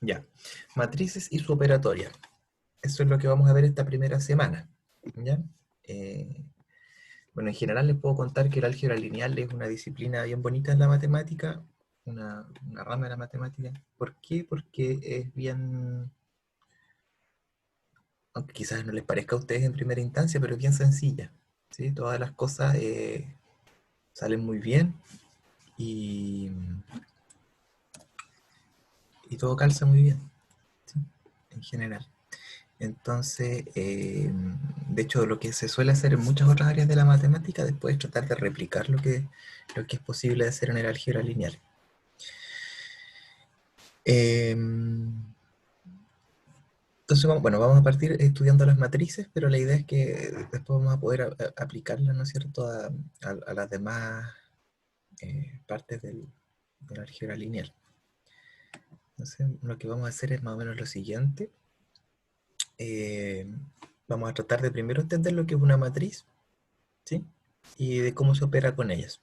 Ya. Matrices y su operatoria. Eso es lo que vamos a ver esta primera semana. ¿Ya? Eh, bueno, en general les puedo contar que el álgebra lineal es una disciplina bien bonita en la matemática, una rama de la matemática. ¿Por qué? Porque es bien, aunque quizás no les parezca a ustedes en primera instancia, pero es bien sencilla. ¿Sí? Todas las cosas salen muy bien y, y todo calza muy bien, ¿sí? En general. Entonces, de hecho, lo que se suele hacer en muchas otras áreas de la matemática después es tratar de replicar lo que es posible de hacer en el álgebra lineal. Entonces, bueno, vamos a partir estudiando las matrices, pero la idea es que después vamos a poder aplicarlas, ¿no es cierto?, a las demás partes del álgebra lineal. Entonces, lo que vamos a hacer es más o menos lo siguiente. Eh, Vamos a tratar de primero entender lo que es una matriz, ¿sí? Y de cómo se opera con ellas.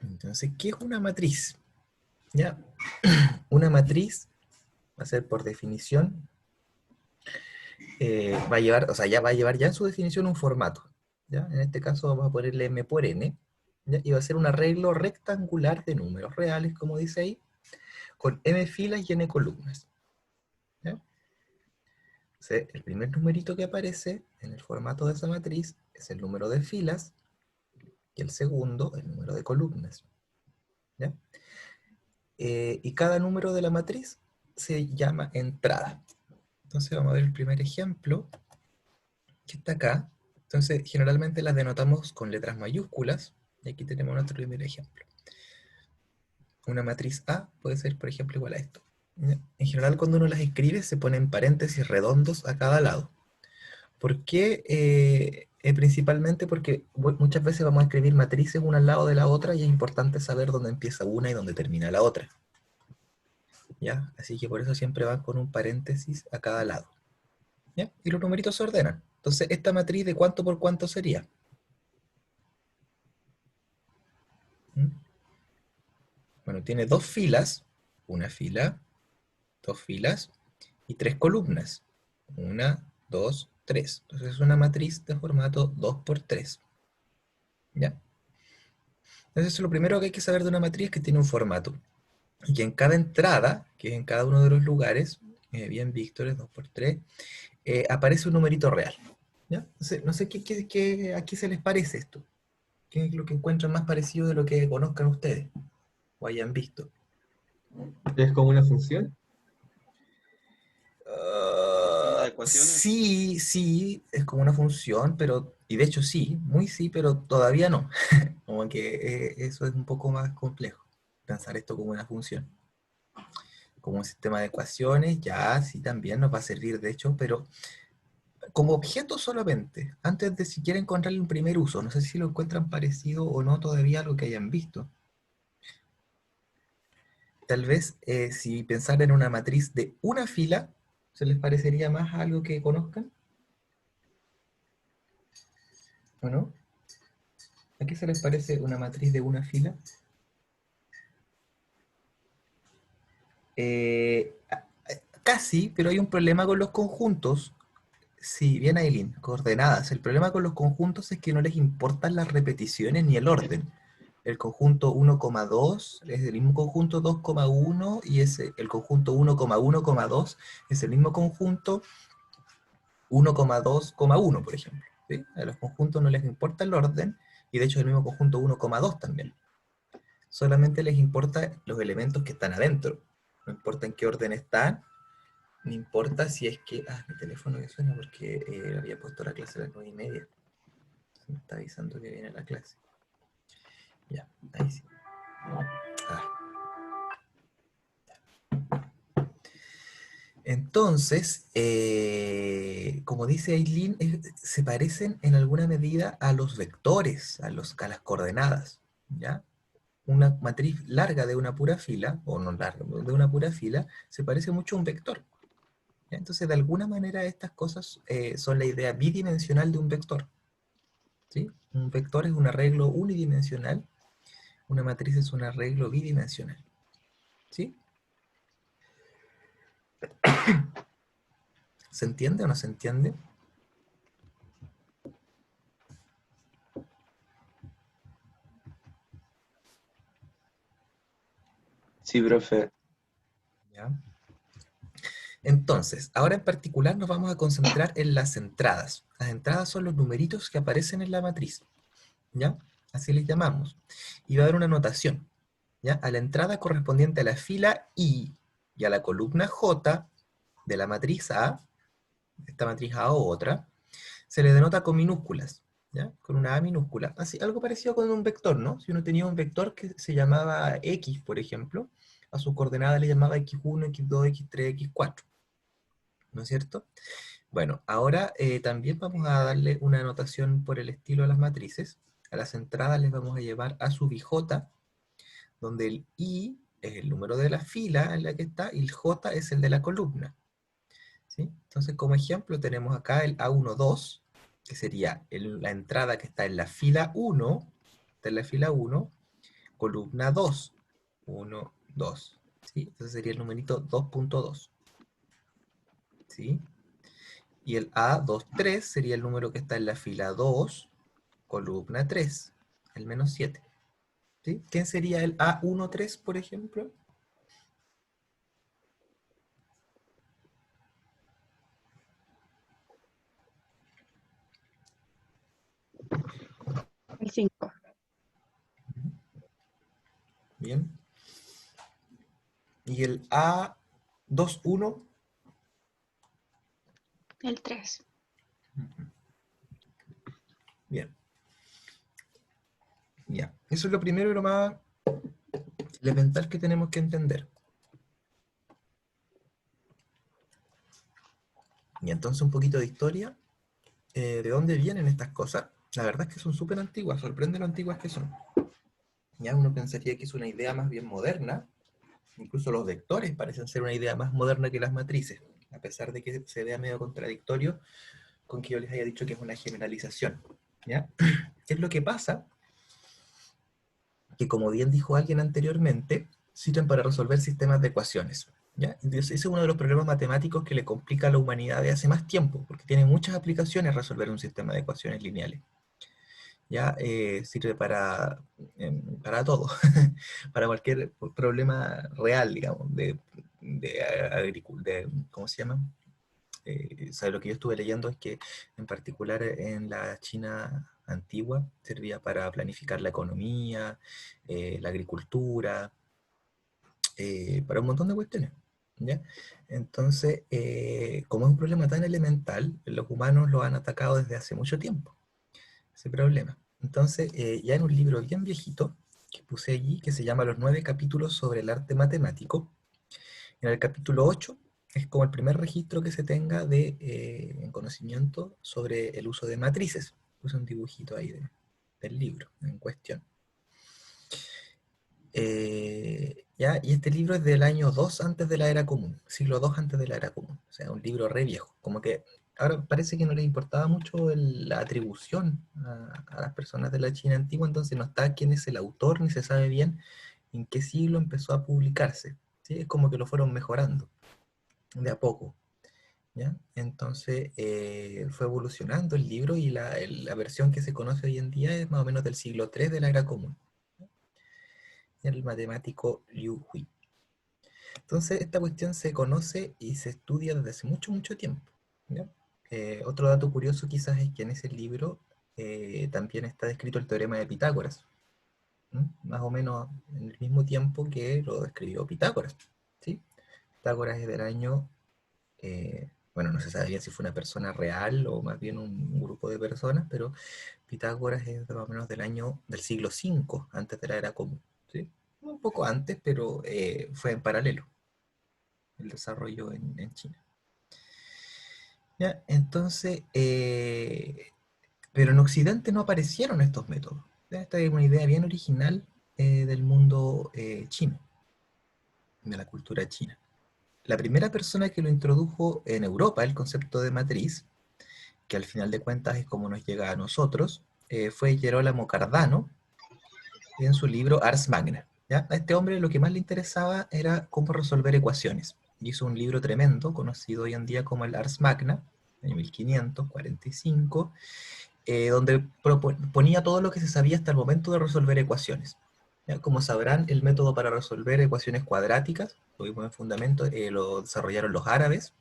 Entonces, ¿qué es una matriz? ¿Ya? Una matriz va a ser por definición, va a llevar, o sea, ya va a llevar ya en su definición un formato. ¿Ya? En este caso vamos a ponerle m por n, ¿ya? Y va a ser un arreglo rectangular de números reales, como dice ahí, con m filas y n columnas. ¿Ya? Entonces, el primer numerito que aparece en el formato de esa matriz es el número de filas, y el segundo, el número de columnas. ¿Ya? Y cada número de la matriz se llama entrada. Entonces vamos a ver el primer ejemplo, que está acá. Entonces generalmente las denotamos con letras mayúsculas, y aquí tenemos nuestro primer ejemplo. Una matriz A puede ser, por ejemplo, igual a esto. ¿Ya? En general, cuando uno las escribe, se ponen paréntesis redondos a cada lado. ¿Por qué? Principalmente porque muchas veces vamos a escribir matrices una al lado de la otra y es importante saber dónde empieza una y dónde termina la otra. ¿Ya? Así que por eso siempre van con un paréntesis a cada lado. ¿Ya? Y los numeritos se ordenan. Entonces, ¿esta matriz de cuánto por cuánto sería? ¿Mm? Bueno, tiene dos filas, una fila, dos filas, y tres columnas. Una, dos, tres. Entonces es una matriz de formato 2 por 3. ¿Ya? Entonces lo primero que hay que saber de una matriz es que tiene un formato. Y que en cada entrada, que es en cada uno de los lugares, bien Víctor, 2 por 3, aparece un numerito real. ¿Ya? Entonces, no sé a qué se les parece esto. ¿Qué es lo que encuentran más parecido de lo que conozcan ustedes o hayan visto? Es como una función. Las ecuaciones. Sí, sí, es como una función, pero, y de hecho sí, muy sí, pero todavía no. Como que eso es un poco más complejo, pensar esto como una función. Como un sistema de ecuaciones, ya sí también nos va a servir, de hecho, pero como objeto solamente, antes de siquiera encontrarle un primer uso. No sé si lo encuentran parecido o no todavía a lo que hayan visto. Tal vez si pensar en una matriz de una fila, ¿se les parecería más a algo que conozcan? ¿O no? ¿A qué se les parece una matriz de una fila? Casi, pero hay un problema con los conjuntos. Sí, bien Aileen, coordenadas. El problema con los conjuntos es que no les importan las repeticiones ni el orden. El conjunto 1,2 es el mismo conjunto 2,1 y el conjunto 1,1,2 es el mismo conjunto 1,2,1, por ejemplo. ¿Sí? A los conjuntos no les importa el orden y de hecho es el mismo conjunto 1,2 también. Solamente les importa los elementos que están adentro. No importa en qué orden están, no importa si es que... Ah, mi teléfono que suena porque había puesto la clase a las 9:30. Me está avisando que viene la clase. Ya, ahí sí. Ah. Entonces, como dice Aileen, se parecen en alguna medida a los vectores, a las coordenadas. ¿Ya? Una matriz larga de una pura fila, o no larga, de una pura fila, se parece mucho a un vector. ¿Ya? Entonces, de alguna manera, estas cosas son la idea bidimensional de un vector. ¿Sí? Un vector es un arreglo unidimensional Una matriz es un arreglo bidimensional. ¿Sí? ¿Se entiende o no se entiende? Sí, profe. ¿Ya? Entonces, ahora en particular nos vamos a concentrar en las entradas. Las entradas son los numeritos que aparecen en la matriz, ¿ya? Así les llamamos. Y va a haber una notación, ¿ya? A la entrada correspondiente a la fila I y a la columna J de la matriz A, esta matriz A o otra, se le denota con minúsculas, ¿ya? Con una A minúscula. Así, algo parecido con un vector, ¿no? Si uno tenía un vector que se llamaba X, por ejemplo, a su coordenada le llamaba X1, X2, X3, X4, ¿no es cierto? Bueno, ahora también vamos a darle una anotación por el estilo a las matrices. A las entradas les vamos a llevar a su bijota, donde el I es el número de la fila en la que está y el J es el de la columna. ¿Sí? Entonces, como ejemplo, tenemos acá el A12, que sería la entrada que está en la fila 1, está en la fila 1, columna 2, 1, 2. ¿Sí? Entonces sería el numerito 2.2. ¿Sí? Y el A23 sería el número que está en la fila 2, columna 3, el menos 7. ¿Sí? ¿Quién sería el A13, por ejemplo? El 5. Bien. Y el A21. El 3. Bien. Ya. Eso es lo primero y lo más elemental que tenemos que entender. Y entonces un poquito de historia. ¿De dónde vienen estas cosas? La verdad es que son súper antiguas, sorprende lo antiguas que son. Ya uno pensaría que es una idea más bien moderna, incluso los vectores parecen ser una idea más moderna que las matrices, a pesar de que se vea medio contradictorio con que yo les haya dicho que es una generalización. ¿Ya? ¿Qué es lo que pasa? Que como bien dijo alguien anteriormente, sirven para resolver sistemas de ecuaciones. ¿Ya? Entonces, ese es uno de los problemas matemáticos que le complica a la humanidad de hace más tiempo, porque tiene muchas aplicaciones resolver un sistema de ecuaciones lineales. Ya sirve para todo, para cualquier problema real, digamos, ¿cómo se llama? O sea, lo que yo estuve leyendo es que en particular en la China antigua servía para planificar la economía, la agricultura, para un montón de cuestiones. ¿Ya? Entonces, como es un problema tan elemental, los humanos lo han atacado desde hace mucho tiempo, ese problema. Entonces, ya en un libro bien viejito que puse allí, que se llama Los 9 capítulos sobre el arte matemático, en el capítulo 8 es como el primer registro que se tenga de conocimiento sobre el uso de matrices. Puse un dibujito ahí del libro en cuestión. ¿Ya? Y este libro es del año 2 antes de la era común, siglo 2 antes de la era común. O sea, un libro re viejo. Como que ahora parece que no le importaba mucho la atribución a las personas de la China antigua, entonces no está quién es el autor, ni se sabe bien en qué siglo empezó a publicarse. ¿Sí? Es como que lo fueron mejorando de a poco. ¿Ya? Entonces fue evolucionando el libro y la versión que se conoce hoy en día es más o menos del siglo 3 de la era común. El matemático Liu Hui. Entonces, esta cuestión se conoce y se estudia desde hace mucho, mucho tiempo. ¿Ya? Otro dato curioso quizás es que en ese libro también está descrito el teorema de Pitágoras, ¿m? Más o menos en el mismo tiempo que lo describió Pitágoras. ¿Sí? Pitágoras es del año, bueno, no se sabe bien si fue una persona real o más bien un grupo de personas, pero Pitágoras es más o menos del siglo V, antes de la era común. ¿Sí? Un poco antes, pero fue en paralelo el desarrollo en China. ¿Ya? Entonces, pero en Occidente no aparecieron estos métodos. ¿Ya? Esta es una idea bien original del mundo chino, de la cultura china. La primera persona que lo introdujo en Europa, el concepto de matriz, que al final de cuentas es como nos llega a nosotros, fue Gerolamo Cardano, en su libro Ars Magna. ¿Ya? A este hombre lo que más le interesaba era cómo resolver ecuaciones. Hizo un libro tremendo, conocido hoy en día como el Ars Magna, en 1545, donde ponía todo lo que se sabía hasta el momento de resolver ecuaciones. ¿Ya? Como sabrán, el método para resolver ecuaciones cuadráticas, lo vimos en fundamento, lo desarrollaron los árabes.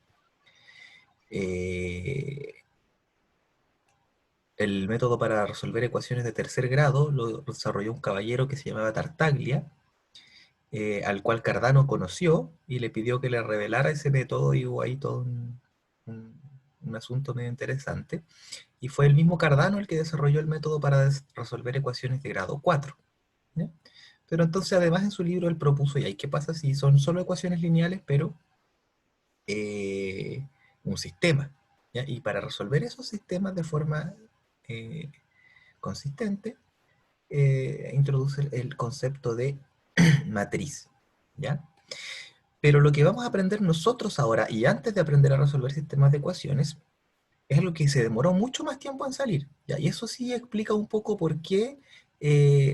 El método para resolver ecuaciones de tercer grado lo desarrolló un caballero que se llamaba Tartaglia, al cual Cardano conoció y le pidió que le revelara ese método, y hubo ahí todo un asunto medio interesante. Y fue el mismo Cardano el que desarrolló el método para resolver ecuaciones de grado 4. ¿Ya? Pero entonces además en su libro él propuso, ¿y qué pasa si son solo ecuaciones lineales, pero un sistema? ¿Ya? Y para resolver esos sistemas de forma consistente, introduce el concepto de matriz. ¿Ya? Pero lo que vamos a aprender nosotros ahora, y antes de aprender a resolver sistemas de ecuaciones, es lo que se demoró mucho más tiempo en salir. ¿Ya? Y eso sí explica un poco por qué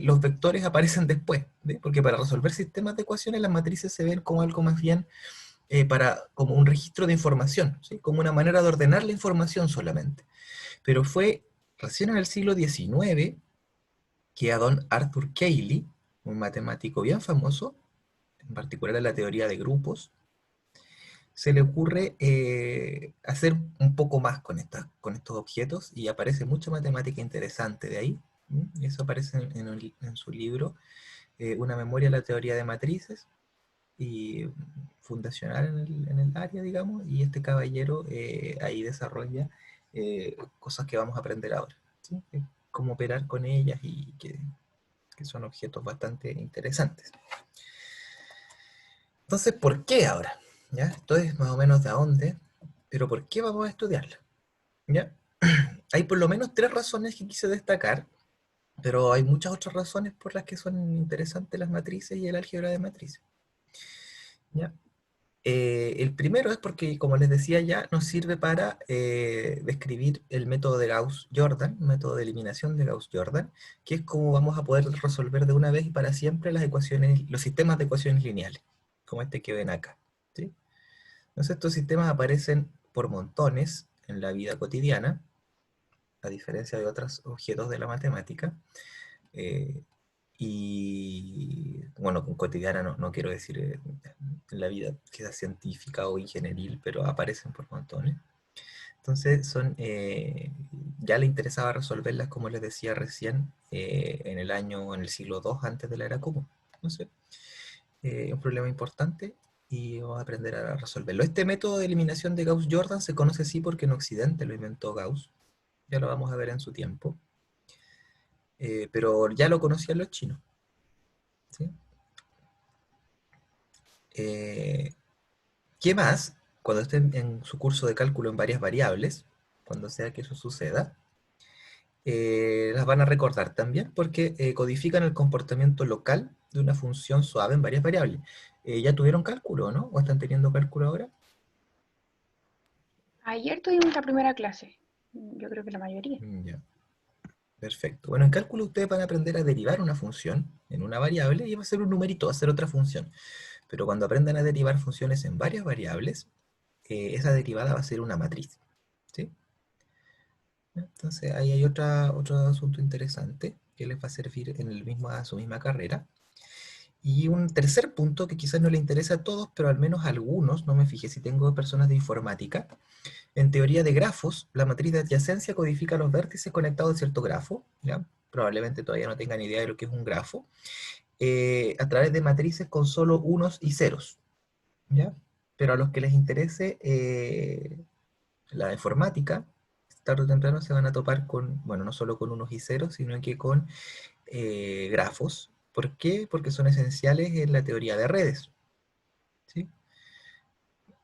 los vectores aparecen después. ¿Ve? Porque para resolver sistemas de ecuaciones las matrices se ven como algo más bien como un registro de información, ¿sí? Como una manera de ordenar la información solamente. Pero fue recién en el siglo XIX que a don Arthur Cayley, un matemático bien famoso, en particular en la teoría de grupos, se le ocurre hacer un poco más con estos objetos, y aparece mucha matemática interesante de ahí. Y eso aparece en su libro, Una memoria de la teoría de matrices, y fundacional en el área, digamos, y este caballero ahí desarrolla cosas que vamos a aprender ahora, ¿sí? Cómo operar con ellas, y que son objetos bastante interesantes. Entonces, ¿por qué ahora? ¿Ya? Esto es más o menos de a dónde, pero ¿por qué vamos a estudiarla? ¿Ya? Hay por lo menos 3 razones que quise destacar, pero hay muchas otras razones por las que son interesantes las matrices y el álgebra de matrices. ¿Ya? El primero es porque, como les decía ya, nos sirve para describir el método de Gauss-Jordan, método de eliminación de Gauss-Jordan, que es como vamos a poder resolver de una vez y para siempre las ecuaciones, los sistemas de ecuaciones lineales, como este que ven acá. ¿Sí? Entonces estos sistemas aparecen por montones en la vida cotidiana, a diferencia de otros objetos de la matemática. eh, y bueno, con cotidiana no quiero decir en la vida quizás científica o ingenieril, pero aparecen por montones. Entonces ya le interesaba resolverlas, como les decía recién, en en el siglo II antes de la era común. Entonces, un problema importante, y vamos a aprender a resolverlo. Este método de eliminación de Gauss-Jordan se conoce así porque en Occidente lo inventó Gauss. Ya lo vamos a ver en su tiempo. Pero ya lo conocían los chinos. ¿Sí? ¿Qué más? Cuando estén en su curso de cálculo en varias variables, cuando sea que eso suceda, las van a recordar también porque codifican el comportamiento local de una función suave en varias variables. ¿Ya tuvieron cálculo, no? ¿O están teniendo cálculo ahora? Ayer tuvimos la primera clase, yo creo que la mayoría. Ya, perfecto. Bueno, en cálculo ustedes van a aprender a derivar una función en una variable y va a ser un numerito, va a ser otra función. Pero cuando aprendan a derivar funciones en varias variables, esa derivada va a ser una matriz. ¿Sí? Entonces ahí hay otro asunto interesante que les va a servir en a su misma carrera. Y un tercer punto que quizás no le interesa a todos, pero al menos a algunos, no me fijé si tengo personas de informática. En teoría de grafos, la matriz de adyacencia codifica los vértices conectados a cierto grafo, ¿ya? Probablemente todavía no tengan idea de lo que es un grafo, a través de matrices con solo unos y ceros, ¿ya? Pero a los que les interese la informática, tarde o temprano se van a topar con, bueno, no solo con unos y ceros, sino que con grafos. ¿Por qué? Porque son esenciales en la teoría de redes. ¿Sí?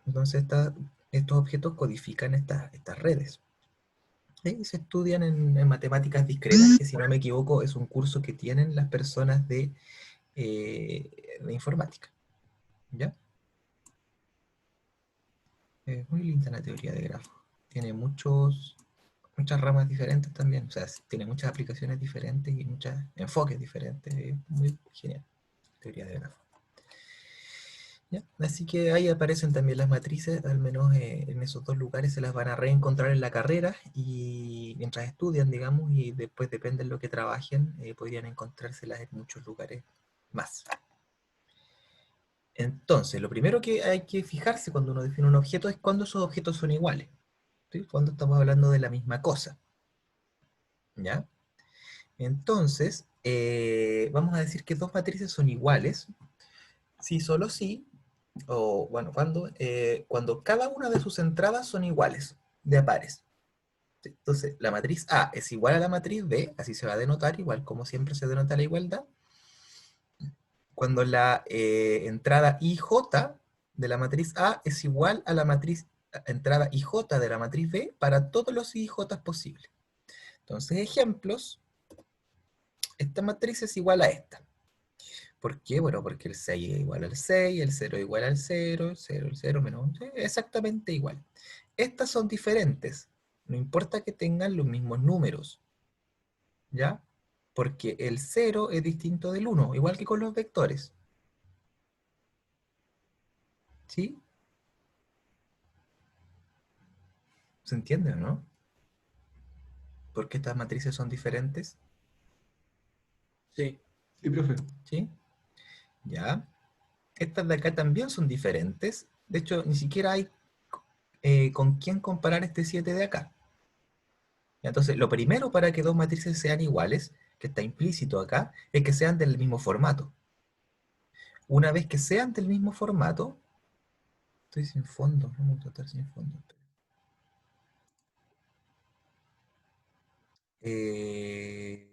Entonces estos objetos codifican estas redes. Y se estudian en matemáticas discretas, que si no me equivoco es un curso que tienen las personas de informática. ¿Ya? Es muy linda la teoría de grafos. Tiene muchos muchas ramas diferentes también, o sea, tiene muchas aplicaciones diferentes y muchos enfoques diferentes, es muy genial, teoría de grafos. ¿Ya? Así que ahí aparecen también las matrices, al menos en esos dos lugares se las van a reencontrar en la carrera y mientras estudian, digamos, y después depende de lo que trabajen, podrían encontrárselas en muchos lugares más. Entonces, lo primero que hay que fijarse cuando uno define un objeto es cuando esos objetos son iguales, ¿sí? Cuando estamos hablando de la misma cosa, ¿ya? Entonces, vamos a decir que dos matrices son iguales, si solo si, o bueno, cuando cada una de sus entradas son iguales, de a pares. ¿Sí? Entonces, la matriz A es igual a la matriz B, así se va a denotar, igual como siempre se denota la igualdad. Cuando la entrada IJ de la matriz A es igual a la entrada IJ de la matriz B para todos los IJ posibles. Entonces, ejemplos, esta matriz es igual a esta. ¿Por qué? Bueno, porque el 6 es igual al 6, el 0 es igual al 0, el 0 menos 1, exactamente igual. Estas son diferentes, no importa que tengan los mismos números, ¿ya? Porque el 0 es distinto del 1, igual que con los vectores. ¿Sí? ¿Se entiende o no? ¿Por qué estas matrices son diferentes? Sí. Sí, profe. ¿Sí? ¿Ya? Estas de acá también son diferentes. De hecho, ni siquiera hay con quién comparar este 7 de acá. Entonces, lo primero para que dos matrices sean iguales, que está implícito acá, es que sean del mismo formato. Una vez que sean del mismo formato, estoy sin fondo, vamos a tratar sin fondo. Eh,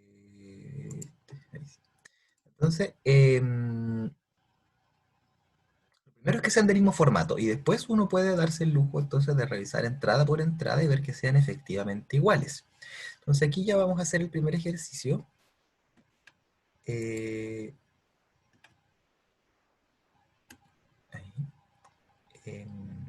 entonces, lo primero es que sean del mismo formato y después uno puede darse el lujo entonces de revisar entrada por entrada y ver que sean efectivamente iguales. Entonces aquí ya vamos a hacer el primer ejercicio. Eh, ahí, em,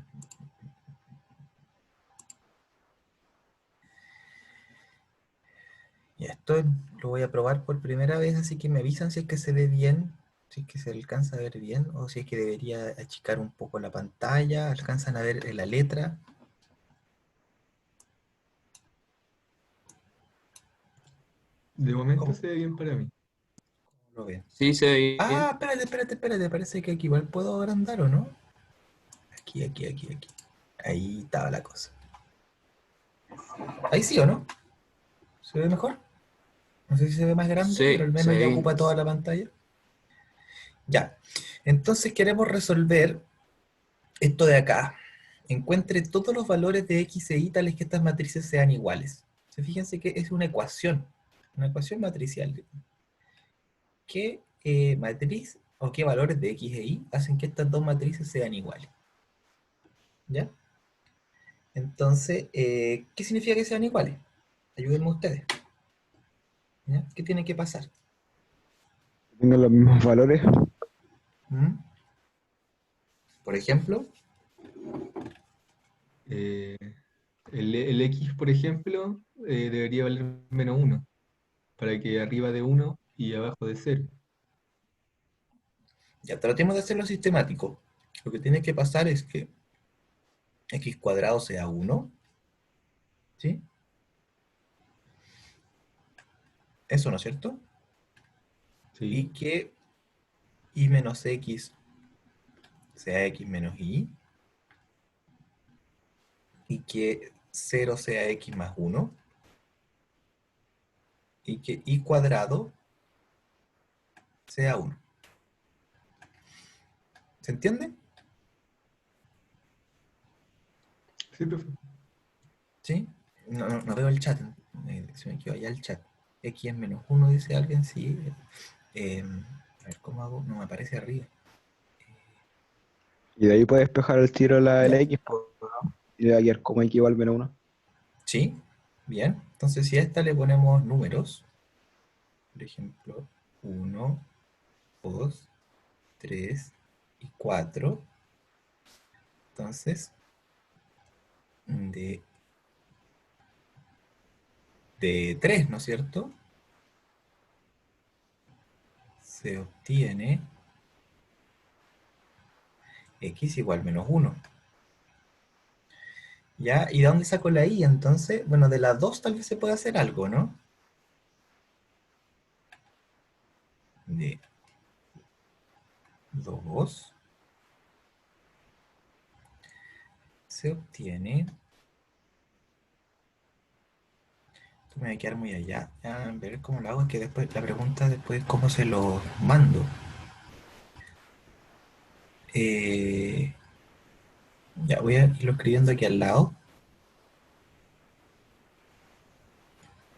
y esto lo voy a probar por primera vez, así que me avisan si es que se ve bien, si es que se alcanza a ver bien, o si es que debería achicar un poco la pantalla, alcanzan a ver la letra. De momento ¿Cómo se ve bien para mí. lo ven? Sí, se ve Ah, bien. espérate, parece que aquí igual puedo agrandar, ¿o no? Aquí. Ahí estaba la cosa. Ahí sí, ¿o no? ¿Se ve mejor? No sé si se ve más grande, pero Sí, al se menos ve ya bien. ocupa toda la pantalla. Ya. Entonces queremos resolver esto de acá. Encuentre todos los valores de x e y tales que estas matrices sean iguales. Fíjense que es una ecuación matricial. ¿Qué matriz o qué valores de x e y hacen que estas dos matrices sean iguales? ¿Ya? Entonces, ¿qué significa que sean iguales? Ayúdenme ustedes. ¿Ya? ¿Qué tiene que pasar? Tengan los mismos valores. ¿Mm? Por ejemplo, Eh, el X, por ejemplo, debería valer -1, para que arriba de 1 y abajo de 0. ya tratemos de hacerlo sistemático. Lo que tiene que pasar es que x cuadrado sea 1, ¿sí? Eso, ¿no es cierto? Y Sí, que y menos x sea x menos y, y que 0 sea x más 1, y que y cuadrado sea 1. ¿Se entiende? sí, profe. ¿Sí? No veo el chat. Se me quedó allá el chat. X es menos 1, dice alguien, sí. Eh, a ver, ¿cómo hago? No me aparece arriba. Y de ahí puedes despejar el tiro la ¿Ya? X, pues, ¿no? Y le va a quedar como X igual -1. Sí, bien. Entonces, si a esta le ponemos números, por ejemplo, 1, 2, 3 y 4, entonces, de de 3, ¿no es cierto? Se obtiene x igual menos 1. ¿Ya? ¿Y de dónde saco la y entonces? Bueno, de las 2 tal vez se puede hacer algo, ¿no? De 2 se obtiene... Esto me va a quedar muy allá. A ver cómo lo hago, es que después la pregunta después cómo se lo mando. Ya voy a irlo escribiendo aquí al lado.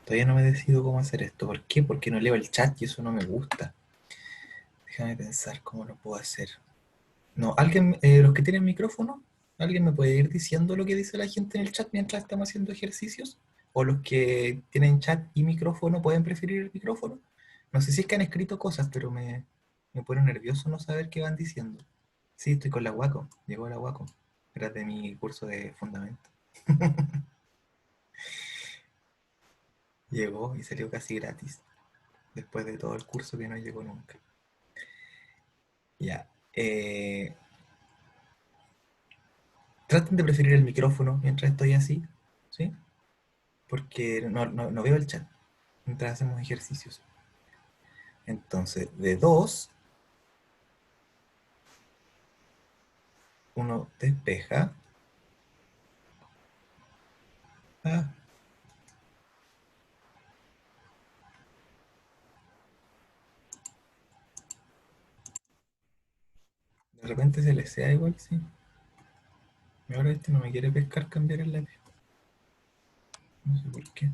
Todavía no me decido cómo hacer esto. ¿Por qué? Porque no leo el chat y eso no me gusta. Déjame pensar cómo lo puedo hacer. No, alguien, los que tienen micrófono, ¿alguien me puede ir diciendo lo que dice la gente en el chat mientras estamos haciendo ejercicios? ¿O los que tienen chat y micrófono pueden preferir el micrófono? No sé si es que han escrito cosas, pero me pone nervioso no saber qué van diciendo. Sí, estoy con la Wacom. Llegó la Wacom. Era de mi curso de fundamento. Llegó y salió casi gratis. Después de todo el curso que no llegó nunca. Ya. Traten de preferir el micrófono mientras estoy así, ¿sí? Porque no veo el chat mientras hacemos ejercicios. Entonces, de 2, uno despeja. Ah, de repente se le sea igual, sí. Y ahora este no me quiere pescar cambiar el lápiz. No sé por qué.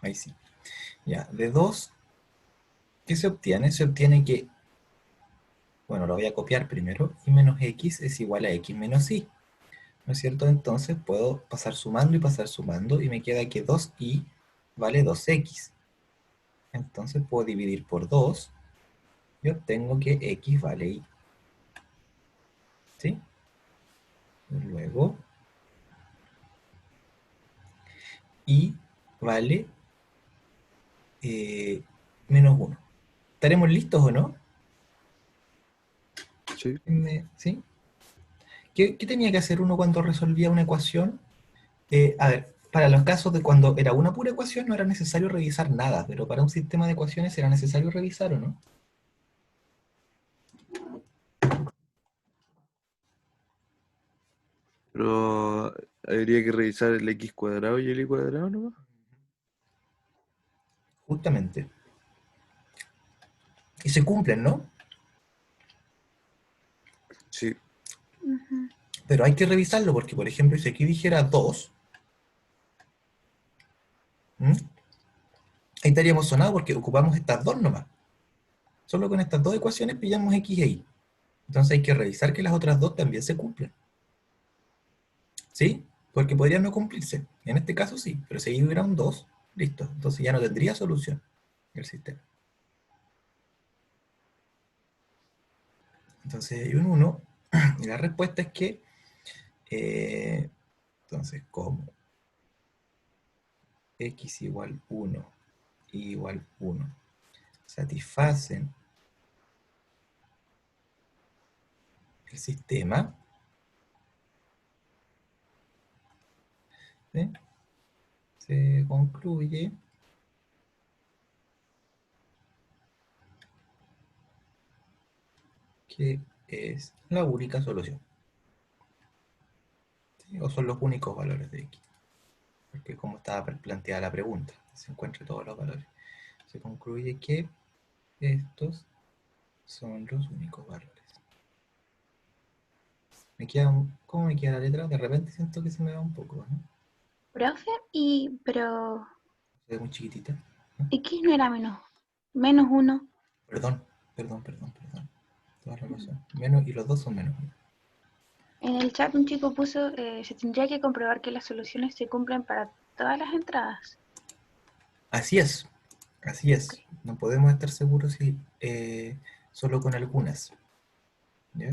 Ahí sí. Ya, de 2, ¿qué se obtiene? Se obtiene que, bueno, lo voy a copiar primero, y menos x es igual a x menos y. ¿No es cierto? Entonces puedo pasar sumando, y me queda que 2y vale 2x. Entonces puedo dividir por 2 y obtengo que x vale y. ¿Sí? Luego, y vale menos 1. ¿Estaremos listos o no? Sí. ¿Sí? ¿Qué tenía que hacer uno cuando resolvía una ecuación? A ver, para los casos de cuando era una pura ecuación no era necesario revisar nada, pero para un sistema de ecuaciones era necesario revisar, ¿o no? Pero habría que revisar el x cuadrado y el y cuadrado nomás. Justamente. Y se cumplen, ¿no? Sí. Ujú. Pero hay que revisarlo porque, por ejemplo, si aquí dijera 2, ¿m? Ahí estaríamos sonados porque ocupamos estas dos nomás. Solo con estas dos ecuaciones pillamos x e y. Entonces hay que revisar que las otras dos también se cumplen. ¿Sí? Porque podrían no cumplirse. En este caso sí, pero si ahí hubiera un 2, listo. Entonces ya no tendría solución el sistema. Entonces hay un 1 y la respuesta es que, entonces, como x igual 1 y igual 1 satisfacen el sistema, ¿sí? Se concluye que es la única solución, ¿sí? O son los únicos valores de x, porque como estaba planteada la pregunta, se encuentran todos los valores. Se concluye que estos son los únicos valores. ¿Cómo me queda la letra? De repente siento que se me va un poco, ¿no? Profe, pero Se ve muy chiquitita, ¿no? X no era menos uno. Perdón. Toda la razón. Menos, y los dos son menos. En el chat un chico puso, se tendría que comprobar que las soluciones se cumplen para todas las entradas. Así es, así es. No podemos estar seguros si solo con algunas. ¿Ya?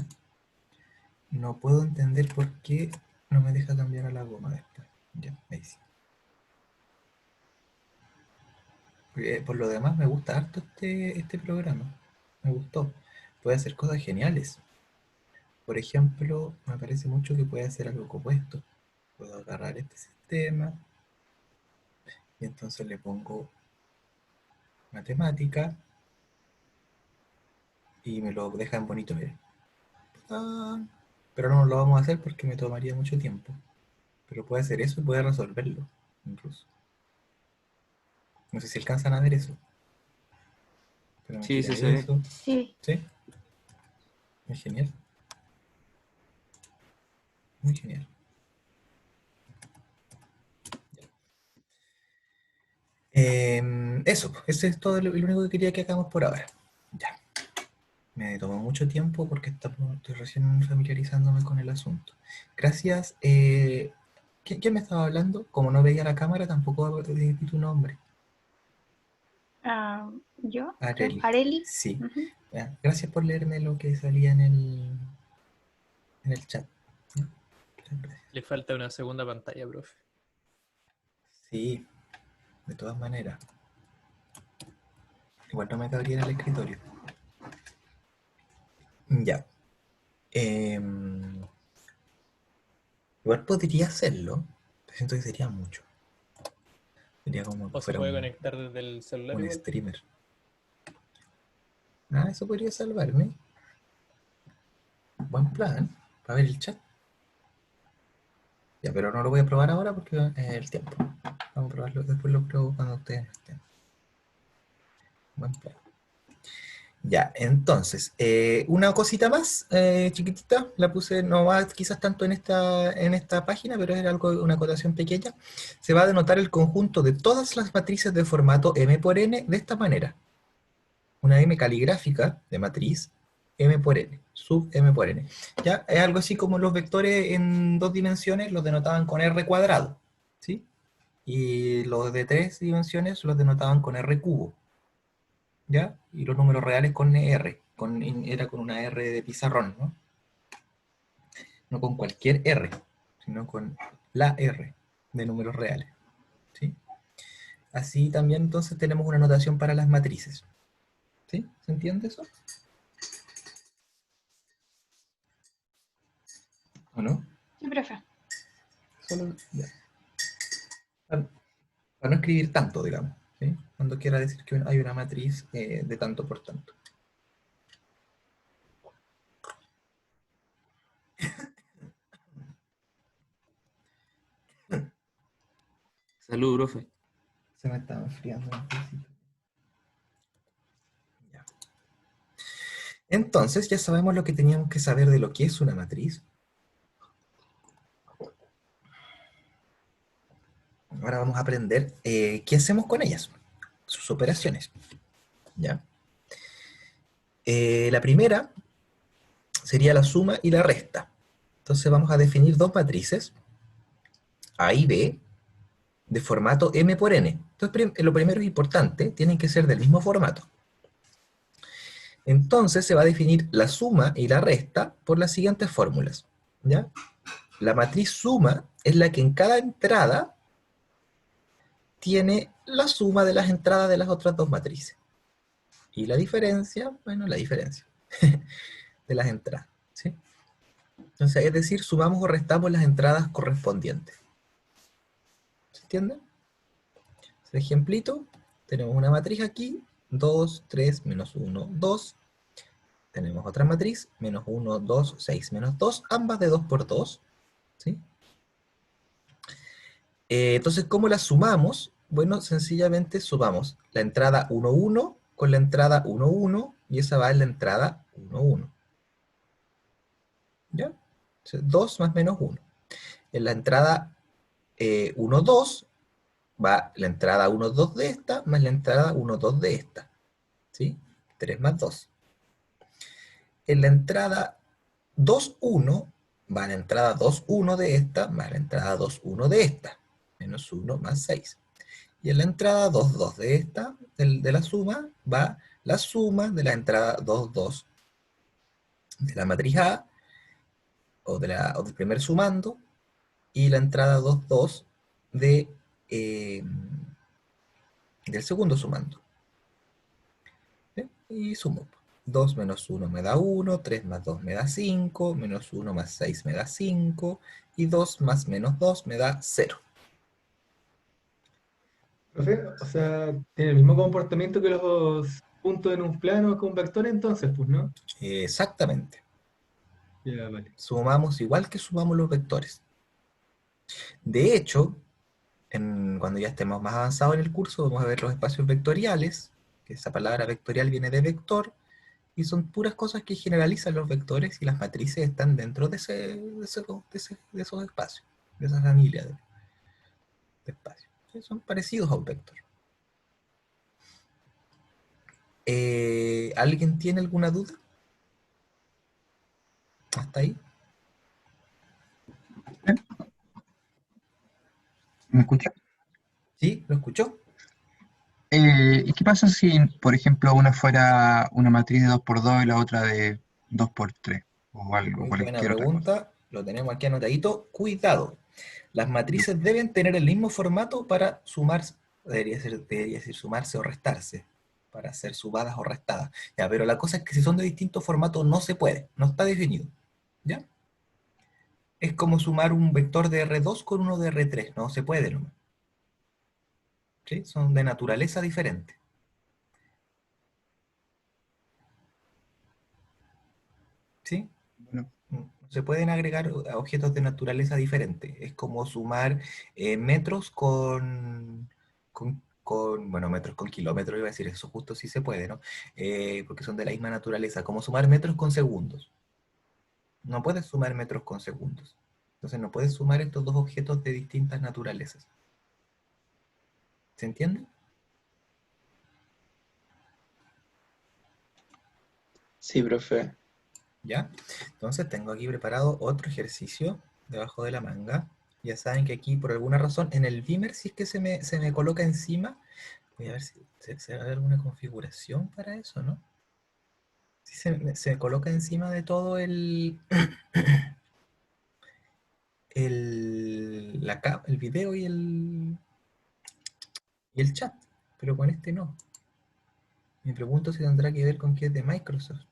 No puedo entender por qué no me deja cambiar a la goma después. Ya, ahí sí. Por lo demás me gusta harto este programa. Me gustó. Puede hacer cosas geniales. Por ejemplo, me parece mucho que puede hacer algo como esto. Puedo agarrar este sistema y entonces le pongo matemática y me lo deja en bonito, miren. Ah, pero no lo vamos a hacer porque me tomaría mucho tiempo. Pero puede hacer eso y puede resolverlo, incluso. No sé si alcanzan a ver eso. Pero me Sí, gira sí se ve. eso. Sí. ¿Sí? Muy genial. Muy genial. Eso, ese es todo lo único que quería que hagamos por ahora. Ya. Me tomó mucho tiempo porque estoy recién familiarizándome con el asunto. Gracias. ¿Quién me estaba hablando? Como no veía la cámara, tampoco di tu nombre. Ah, ¿yo? Areli. Areli. Sí. Ujú. Ya, gracias por leerme lo que salía en el chat. ¿Ya? Muchas gracias. Le falta una segunda pantalla, profe. Sí, de todas maneras. Igual no me cabría en el escritorio. Ya. Igual podría hacerlo. Pero siento que sería mucho. Sería como que O se fuera puede conectar desde el celular un igual. streamer. Ah, eso podría salvarme. Buen plan. Para ver el chat. Ya, pero no lo voy a probar ahora porque es el tiempo. Vamos a probarlo. Después lo pruebo cuando ustedes no estén. Buen plan. Ya, entonces, una cosita más, chiquitita, la puse, no va quizás tanto en esta página, pero es algo, una acotación pequeña. Se va a denotar el conjunto de todas las matrices de formato M por N de esta manera. Una M caligráfica de matriz M por N, sub M por N. Ya, es algo así como los vectores en 2 dimensiones los denotaban con R cuadrado, ¿sí? Y los de 3 dimensiones los denotaban con R cubo. ¿Ya? Y los números reales con R, era con una R de pizarrón, ¿no? No con cualquier R, sino con la R de números reales, ¿sí? Así también entonces tenemos una notación para las matrices, ¿sí? ¿Se entiende eso? ¿O no? Sí, profe. Solo, ya. Para no escribir tanto, digamos, ¿sí? Cuando quiera decir que hay una matriz de tanto por tanto. Salud, profe. Se me estaba enfriando un poquito. Ya. Entonces ya sabemos lo que teníamos que saber de lo que es una matriz. Ahora vamos a aprender qué hacemos con ellas, sus operaciones. ¿Ya? La primera sería la suma y la resta. Entonces vamos a definir dos matrices, A y B, de formato M por N. Entonces lo primero es importante, tienen que ser del mismo formato. Entonces se va a definir la suma y la resta por las siguientes fórmulas. ¿Ya? La matriz suma es la que en cada entrada tiene la suma de las entradas de las otras dos matrices. Y la diferencia, bueno, la diferencia de las entradas, ¿sí? Entonces, es decir, sumamos o restamos las entradas correspondientes. ¿Se entiende? Este ejemplito, tenemos una matriz aquí, 2, 3, menos 1, 2. Tenemos otra matriz, menos 1, 2, 6, menos 2, ambas de 2 por 2, ¿sí? Entonces, ¿cómo las sumamos? Bueno, sencillamente sumamos la entrada 1, 1 con la entrada 1, 1, y esa va en la entrada 1, 1. ¿Ya? Entonces, 2 más menos 1. En la entrada 1, 2 va la entrada 1, 2 de esta, más la entrada 1, 2 de esta. ¿Sí? 3 más 2. En la entrada 2, 1 va la entrada 2, 1 de esta, más la entrada 2, 1 de esta. Menos 1 más 6. Y en la entrada 2, 2 de esta, de la suma, va la suma de la entrada 2, 2 de la matriz A, o del primer sumando, y la entrada 2, 2 de, eh, del segundo sumando. ¿Sí? Y sumo. 2 menos 1 me da 1, 3 más 2 me da 5, menos 1 más 6 me da 5, y 2 más menos 2 me da 0. Profe, o sea, tiene el mismo comportamiento que los puntos en un plano con vectores entonces, pues, ¿no? Exactamente. Ya, vale. Sumamos igual que sumamos los vectores. De hecho, cuando ya estemos más avanzados en el curso, vamos a ver los espacios vectoriales, que esa palabra vectorial viene de vector, y son puras cosas que generalizan los vectores, y las matrices están dentro de esos espacios, de esa familia de espacios. Sí, son parecidos a un vector. ¿Alguien tiene alguna duda? ¿Hasta ahí? ¿Me escucha? ¿Sí? ¿Lo escuchó? ¿Y qué pasa si, por ejemplo, una fuera una matriz de 2 por 2 y la otra de 2 por 3 o algo, Muy buena cualquier otra cosa? pregunta. Lo tenemos aquí anotadito. Cuidado. Las matrices deben tener el mismo formato para sumarse. Debería ser sumarse o restarse. Para ser sumadas o restadas. Ya, pero la cosa es que si son de distintos formatos no se puede. No está definido. ¿Ya? Es como sumar un vector de R2 con uno de R3. No se puede, ¿no? ¿Sí? Son de naturaleza diferente. ¿Sí? Bueno, Se pueden agregar objetos de naturaleza diferente. Es como sumar metros bueno, metros con kilómetros, iba a decir, eso justo sí se puede, ¿no? Porque son de la misma naturaleza. Como sumar metros con segundos. No puedes sumar metros con segundos. Entonces no puedes sumar estos dos objetos de distintas naturalezas. ¿Se entiende? Sí, profe. ¿Ya? Entonces tengo aquí preparado otro ejercicio debajo de la manga. Ya saben que aquí por alguna razón en el Beamer si es que se me coloca encima. Voy a ver si se va a ver alguna configuración para eso, ¿no? Si se coloca encima de todo el video y el chat, pero con este no. Me pregunto si tendrá que ver con que es de Microsoft.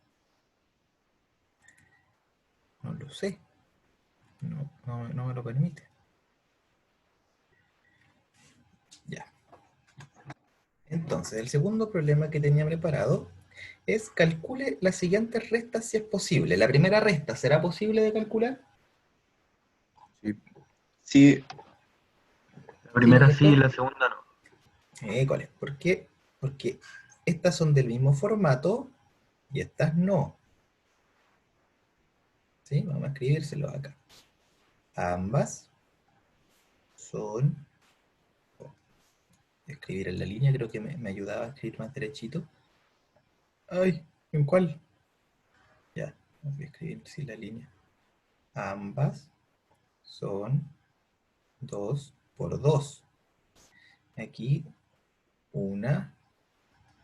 No lo sé. No me lo permite. Ya. Entonces, el segundo problema que tenía preparado es calcule las siguientes restas si es posible. La primera resta, ¿será posible de calcular? Sí. Sí, La primera sí, ¿Cierto? la segunda no. ¿Cuál es? ¿Por qué? Porque estas son del mismo formato y estas no. ¿Sí? Vamos a escribírselo acá. Ambas son... Escribir en la línea creo que me ayudaba a escribir más derechito. Ay, ¿en cuál? Ya, voy a escribir sin la línea. Ambas son 2 por 2. Aquí una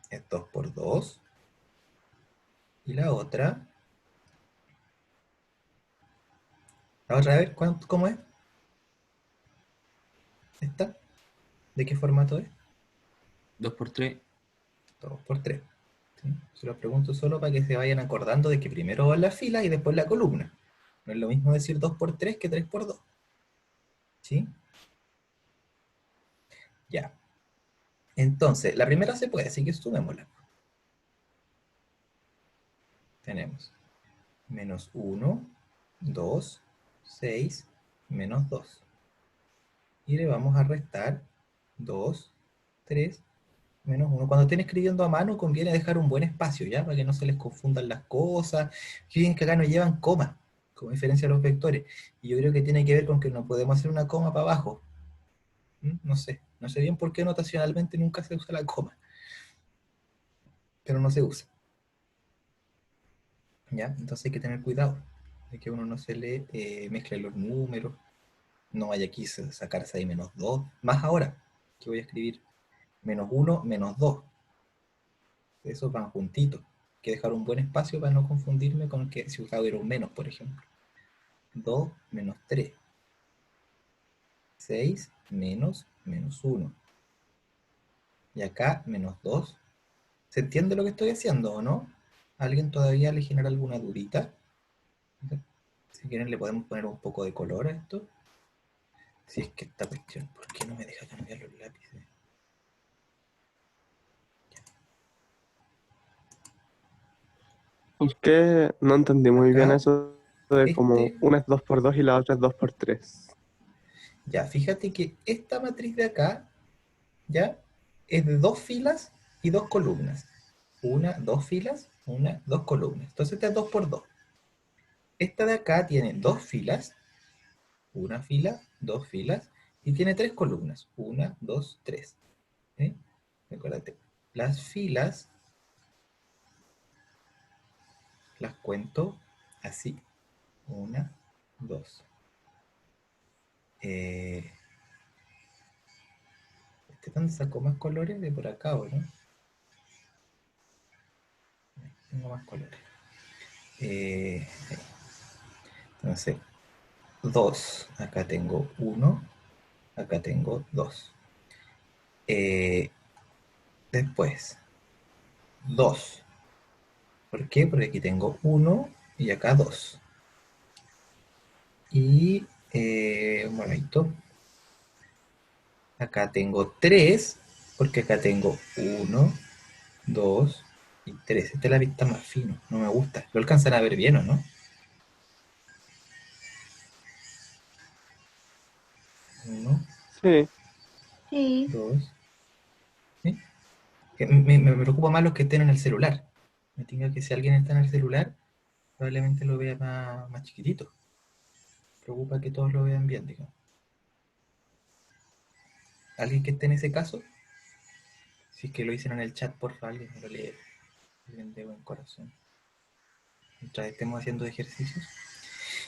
es 2 por 2 y la otra, a ver, ¿cómo es? ¿Esta? ¿De qué formato es? 2 por 3. 2 por 3. ¿Sí? Se los pregunto solo para que se vayan acordando de que primero va la fila y después la columna. No es lo mismo decir 2 por 3 que 3 por 2. ¿Sí? Ya. Entonces, la primera se puede, así que sumémosla. Tenemos menos 1, 2, 6, menos 2. Y le vamos a restar 2, 3, menos 1. Cuando estén escribiendo a mano conviene dejar un buen espacio, ¿ya? Para que no se les confundan las cosas. Fíjense que acá no llevan coma, como diferencia de los vectores. Y yo creo que tiene que ver con que no podemos hacer una coma para abajo. No sé bien por qué notacionalmente nunca se usa la coma, pero no se usa. ¿Ya? Entonces hay que tener cuidado de que uno no se le mezcle los números, no vaya aquí a sacarse ahí menos 2, más ahora que voy a escribir Menos 1, menos 2. Esos van juntitos. Hay que dejar un buen espacio para no confundirme con que si hubiera un menos, por ejemplo. 2 menos 3. 6 menos 1. Y acá menos 2. ¿Se entiende lo que estoy haciendo o no? ¿Alguien todavía le genera alguna dudita? Si quieren le podemos poner un poco de color a esto. Si es que esta cuestión, ¿por qué no me deja cambiar los lápices? Es que no entendí muy bien Acá, eso de como una es 2x2 y la otra es 2x3. Ya, fíjate que esta matriz de acá, ya, es de 2 filas y 2 columnas. 2 filas, 2 columnas. Entonces esta es 2x2. Esta de acá tiene 2 filas, una fila, 2 filas, y tiene 3 columnas. 1, 2, 3. ¿Sí? Recuérdate, las filas las cuento así. 1, 2. ¿Este dónde sacó más colores? De por acá, ¿o no? Tengo más colores. Entonces, 2. Acá tengo 1. Acá tengo 2. Después, 2. ¿Por qué? Porque aquí tengo 1 y acá 2. Y, un momento. Acá tengo 3, porque acá tengo 1, 2 y 3. Esta es la vista más fino, no me gusta. ¿Lo alcanzan a ver bien o no? 1, Sí, Sí. 2. ¿Sí? Que me preocupa más los que estén en el celular. Me tengo que si alguien está en el celular, probablemente lo vea más chiquitito. Me preocupa que todos lo vean bien, digamos. ¿Alguien que esté en ese caso? Si es que lo dicen en el chat, por favor, alguien me lo lee. Alguien de buen corazón. Mientras estemos haciendo ejercicios.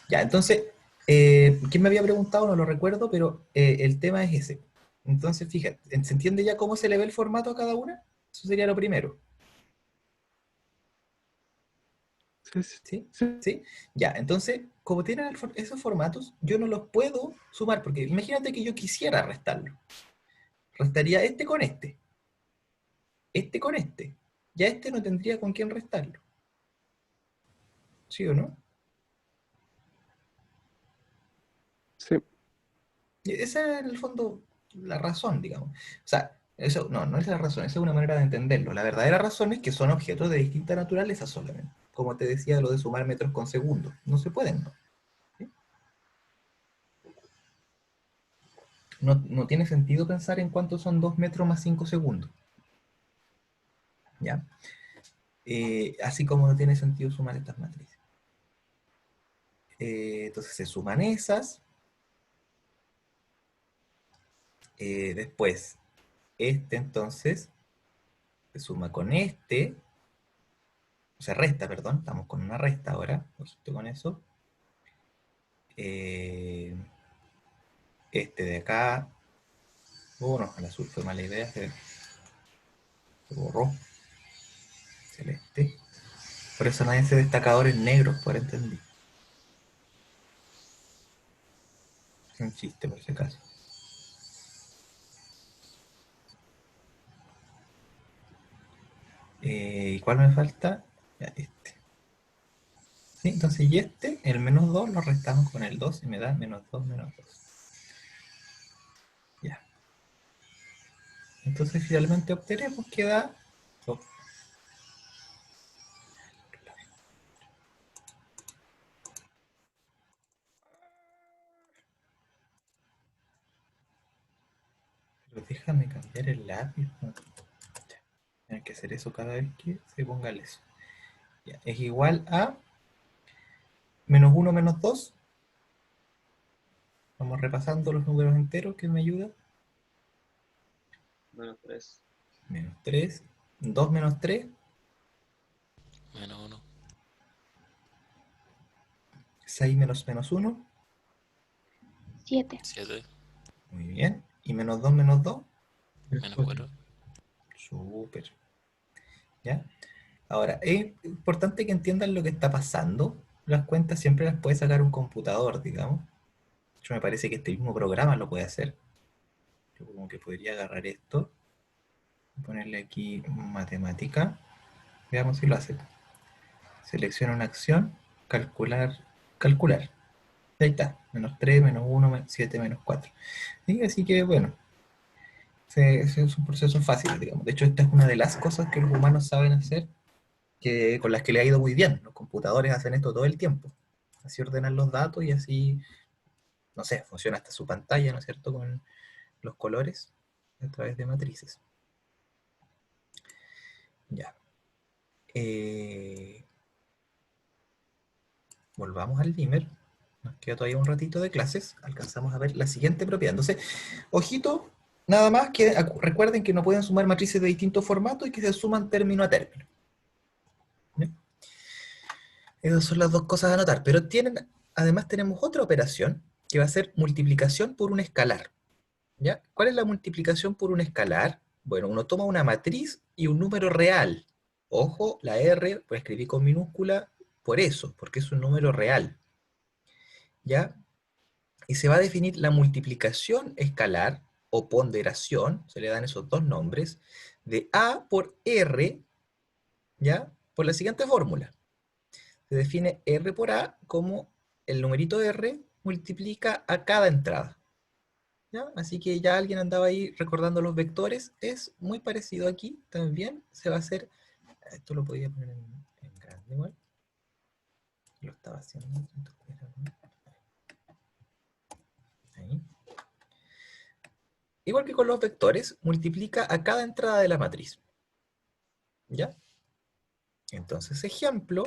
Ya, entonces, ¿quién me había preguntado? No lo recuerdo, pero el tema es ese. Entonces, fíjate, ¿se entiende ya cómo se le ve el formato a cada una? Eso sería lo primero. sí, sí, ¿Sí? sí. ¿Sí? Ya, entonces, como tienen esos formatos, yo no los puedo sumar, porque imagínate que yo quisiera restarlo. Restaría este con este con este. Ya este no tendría con quién restarlo. ¿Sí o no? Sí. Y esa es en el fondo la razón, digamos. O sea, eso no es la razón, esa es una manera de entenderlo. La verdadera razón es que son objetos de distinta naturaleza solamente. Como te decía, lo de sumar metros con segundos. No se pueden, ¿no? ¿Sí? No tiene sentido pensar en cuánto son 2 metros más 5 segundos. ¿Ya? Así como no tiene sentido sumar estas matrices. Entonces se suman esas. Después, este entonces se suma con este. Se resta, perdón. Estamos con una resta ahora. Ojito con eso. Este de acá. No, el azul fue mala idea. Se borró. Celeste. Por eso nadie hace destacadores negros, por entender. Es un chiste, por si acaso. ¿Y cuál me falta? Ya, este. ¿Sí? Entonces, y este, el menos 2 lo restamos con el 2 y me da menos 2, menos 2. Ya. Entonces, finalmente obtenemos que da 2. Pero déjame cambiar el lápiz. Hay que hacer eso cada vez que se ponga el eso. Ya. Es igual a menos 1 menos 2. Vamos repasando los números enteros que me ayuda. Menos 3. Menos 3. 2 menos 3. Menos 1. 6 menos 1. 7. 7. Muy bien. Y menos 2 menos 2. Menos 4. Súper. ¿Ya? Ahora, es importante que entiendan lo que está pasando. Las cuentas siempre las puede sacar un computador, digamos. Yo me parece que este mismo programa lo puede hacer. Yo como que podría agarrar esto, ponerle aquí matemática. Veamos si lo hace. Selecciona una acción, calcular, calcular. Ahí está, -3, -1, 7, -4. Y así que bueno, es un proceso fácil, digamos. De hecho, esta es una de las cosas que los humanos saben hacer, con las que le ha ido muy bien. Los computadores hacen esto todo el tiempo. Así ordenan los datos y así, no sé, funciona hasta su pantalla, ¿no es cierto?, con los colores a través de matrices. Ya. Volvamos al Beamer. Nos queda todavía un ratito de clases. Alcanzamos a ver la siguiente propiedad. Entonces, ojito, nada más que recuerden que no pueden sumar matrices de distintos formatos y que se suman término a término. ¿Ya? Esas son las dos cosas a anotar. Pero además tenemos otra operación que va a ser multiplicación por un escalar. ¿Ya? ¿Cuál es la multiplicación por un escalar? Bueno, uno toma una matriz y un número real. Ojo, la R, pues escribí con minúscula por eso, porque es un número real. ¿Ya? Y se va a definir la multiplicación escalar o ponderación, se le dan esos dos nombres, de A por R, ¿ya? Por la siguiente fórmula. Se define R por A como el numerito R multiplica a cada entrada. ¿Ya? Así que ya alguien andaba ahí recordando los vectores, es muy parecido aquí, también se va a hacer, esto lo podía poner en grande igual, lo estaba haciendo, ahí. Igual que con los vectores, multiplica a cada entrada de la matriz. ¿Ya? Entonces, ejemplo,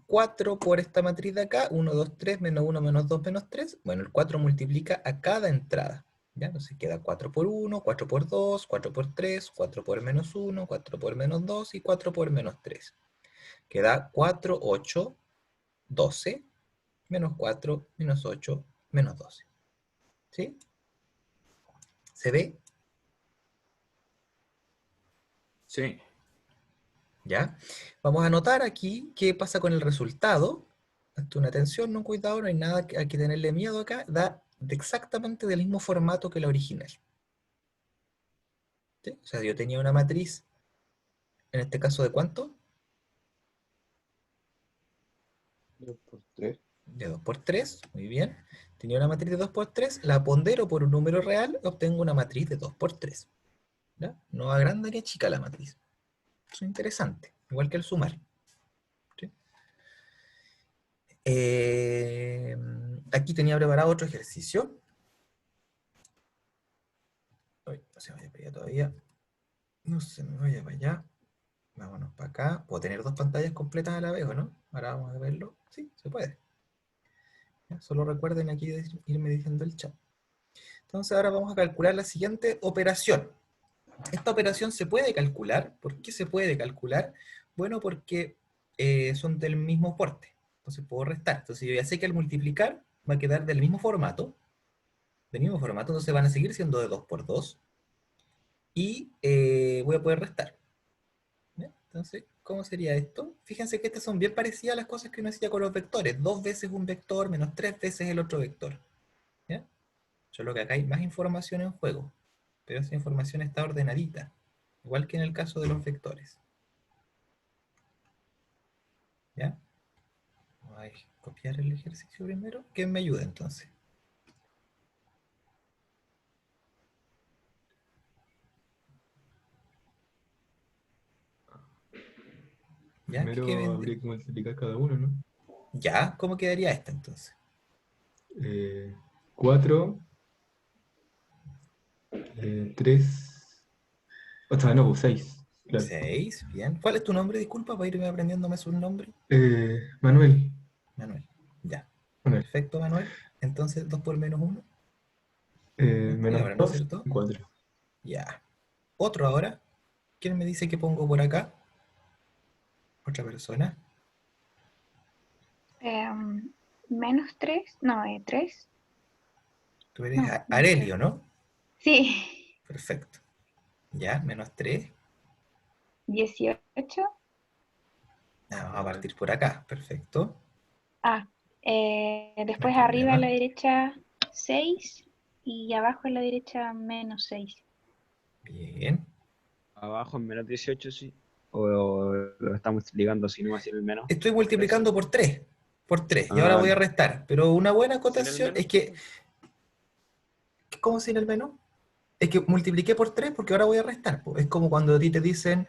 4 por esta matriz de acá, 1, 2, 3, -1, -2, -3. Bueno, el 4 multiplica a cada entrada. ¿Ya? Entonces queda 4 por 1, 4 por 2, 4 por 3, 4 por -1, 4 por -2 y 4 por -3. Queda 4, 8, 12, -4, -8, -12. ¿Sí? ¿Se ve? Sí. ¿Ya? Vamos a anotar aquí qué pasa con el resultado. Hazte una atención, no cuidado, no hay nada que, hay que tenerle miedo acá. Da exactamente del mismo formato que la original. ¿Sí? O sea, yo tenía una matriz, en este caso, ¿de cuánto? 2 por 3. De 2 por 3, muy bien. Tenía una matriz de 2 por 3, la pondero por un número real, obtengo una matriz de 2 por 3. ¿Ya? No agranda que chica la matriz. Eso es interesante, igual que el sumar. ¿Sí? Aquí tenía preparado otro ejercicio. Uy, no se vaya para allá todavía. No se me vaya para allá. Vámonos para acá. ¿Puedo tener dos pantallas completas a la vez o no? Ahora vamos a verlo. Sí, se puede. ¿Ya? Solo recuerden aquí irme diciendo el chat. Entonces ahora vamos a calcular la siguiente operación. Esta operación se puede calcular. ¿Por qué se puede calcular? Bueno, porque son del mismo porte. Entonces puedo restar. Entonces yo ya sé que al multiplicar va a quedar del mismo formato. Del mismo formato, entonces van a seguir siendo de 2 por 2. Y voy a poder restar. ¿Ya? Entonces, ¿cómo sería esto? Fíjense que estas son bien parecidas a las cosas que uno hacía con los vectores. 2 veces un vector menos 3 veces el otro vector. ¿Ya? Solo que acá hay más información en juego. Pero esa información está ordenadita. Igual que en el caso de los vectores. ¿Ya? Vamos a copiar el ejercicio primero. ¿Quién me ayuda entonces? ¿Ya? Primero habría que multiplicar cada uno, ¿no? ¿Ya? ¿Cómo quedaría esta entonces? 4, 3, o sea, no, pues 6. Claro. 6, bien. ¿Cuál es tu nombre? Disculpa, para irme aprendiéndome su nombre. Manuel. Manuel. Ya. Manuel. Perfecto, Manuel. Entonces, 2 por -1. Menos Ahora, ¿no es 2 cierto? y 4. Ya. Otro ahora. ¿Quién me dice que pongo por acá? Otra persona. -3, no, 3. Tú eres No, Arelio, ¿no? Sí. Perfecto. Ya, menos 3. 18. Vamos a partir por acá, perfecto. Ah, No hay después arriba a la problema. derecha 6 y abajo a la derecha menos 6. Bien. Abajo en menos 18, sí. O lo estamos ligando así nomás sin el menos. Estoy Por 3. multiplicando por 3. Por 3. Y Ah, ahora voy a vale. restar. Pero una buena Sin el acotación menos. es que... ¿Cómo sin el menú? Es que multipliqué por 3 porque ahora voy a restar, po. Es como cuando a ti te dicen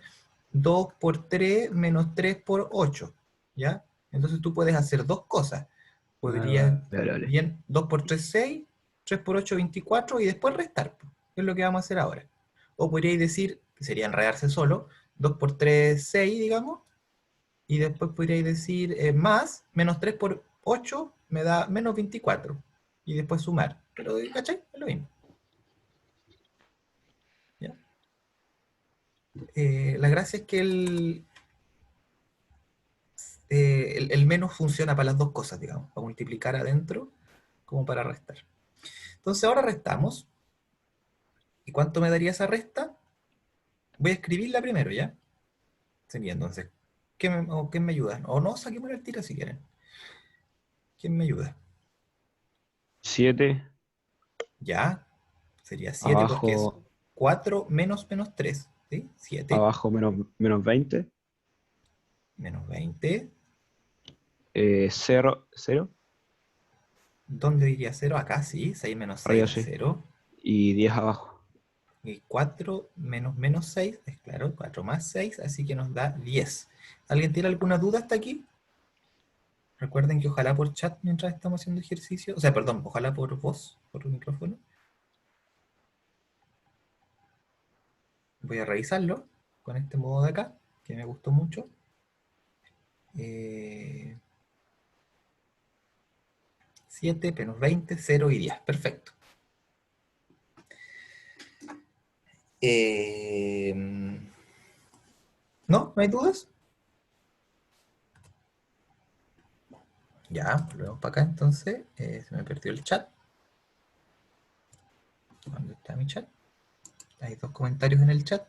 2 por 3 menos 3 por 8. ¿Ya? Entonces tú puedes hacer dos cosas. Podrías, Vale, vale. bien, 2 por 3, 6, 3 por 8, 24, y después restar, po. Es lo que vamos a hacer ahora. O podríais decir, que sería enredarse solo, 2 por 3, 6, digamos, y después podríais decir más, menos 3 por 8 me da menos 24, y después sumar. Pero, ¿cachai? Es lo mismo. ¿Ya? La gracia es que el menos funciona para las dos cosas, digamos, para multiplicar adentro como para restar. Entonces ahora restamos. ¿Y cuánto me daría esa resta? Voy a escribirla primero, ¿ya? Sería entonces, ¿quién me ayuda? O no, saquemos el tiro si quieren. ¿Quién me ayuda? 7. Ya, sería 7 porque es Abajo, 4 menos menos 3, ¿sí? 7 abajo menos 20. menos 20. 0, 0. ¿Dónde diría 0? Acá sí, 6 menos 6 Arriba da sí. 0. Y 10 abajo. Y 4 menos menos 6, es claro, 4 más 6, así que nos da 10. ¿Alguien tiene alguna duda hasta aquí? Recuerden que ojalá por chat mientras estamos haciendo ejercicio, o sea, perdón, ojalá por voz, por micrófono. Voy a revisarlo con este modo de acá, que me gustó mucho. 7 menos 20, 0 y 10. Perfecto. ¿No? ¿No hay dudas? Ya, volvemos para acá entonces. Se me perdió el chat. ¿Dónde está mi chat? Hay dos comentarios en el chat.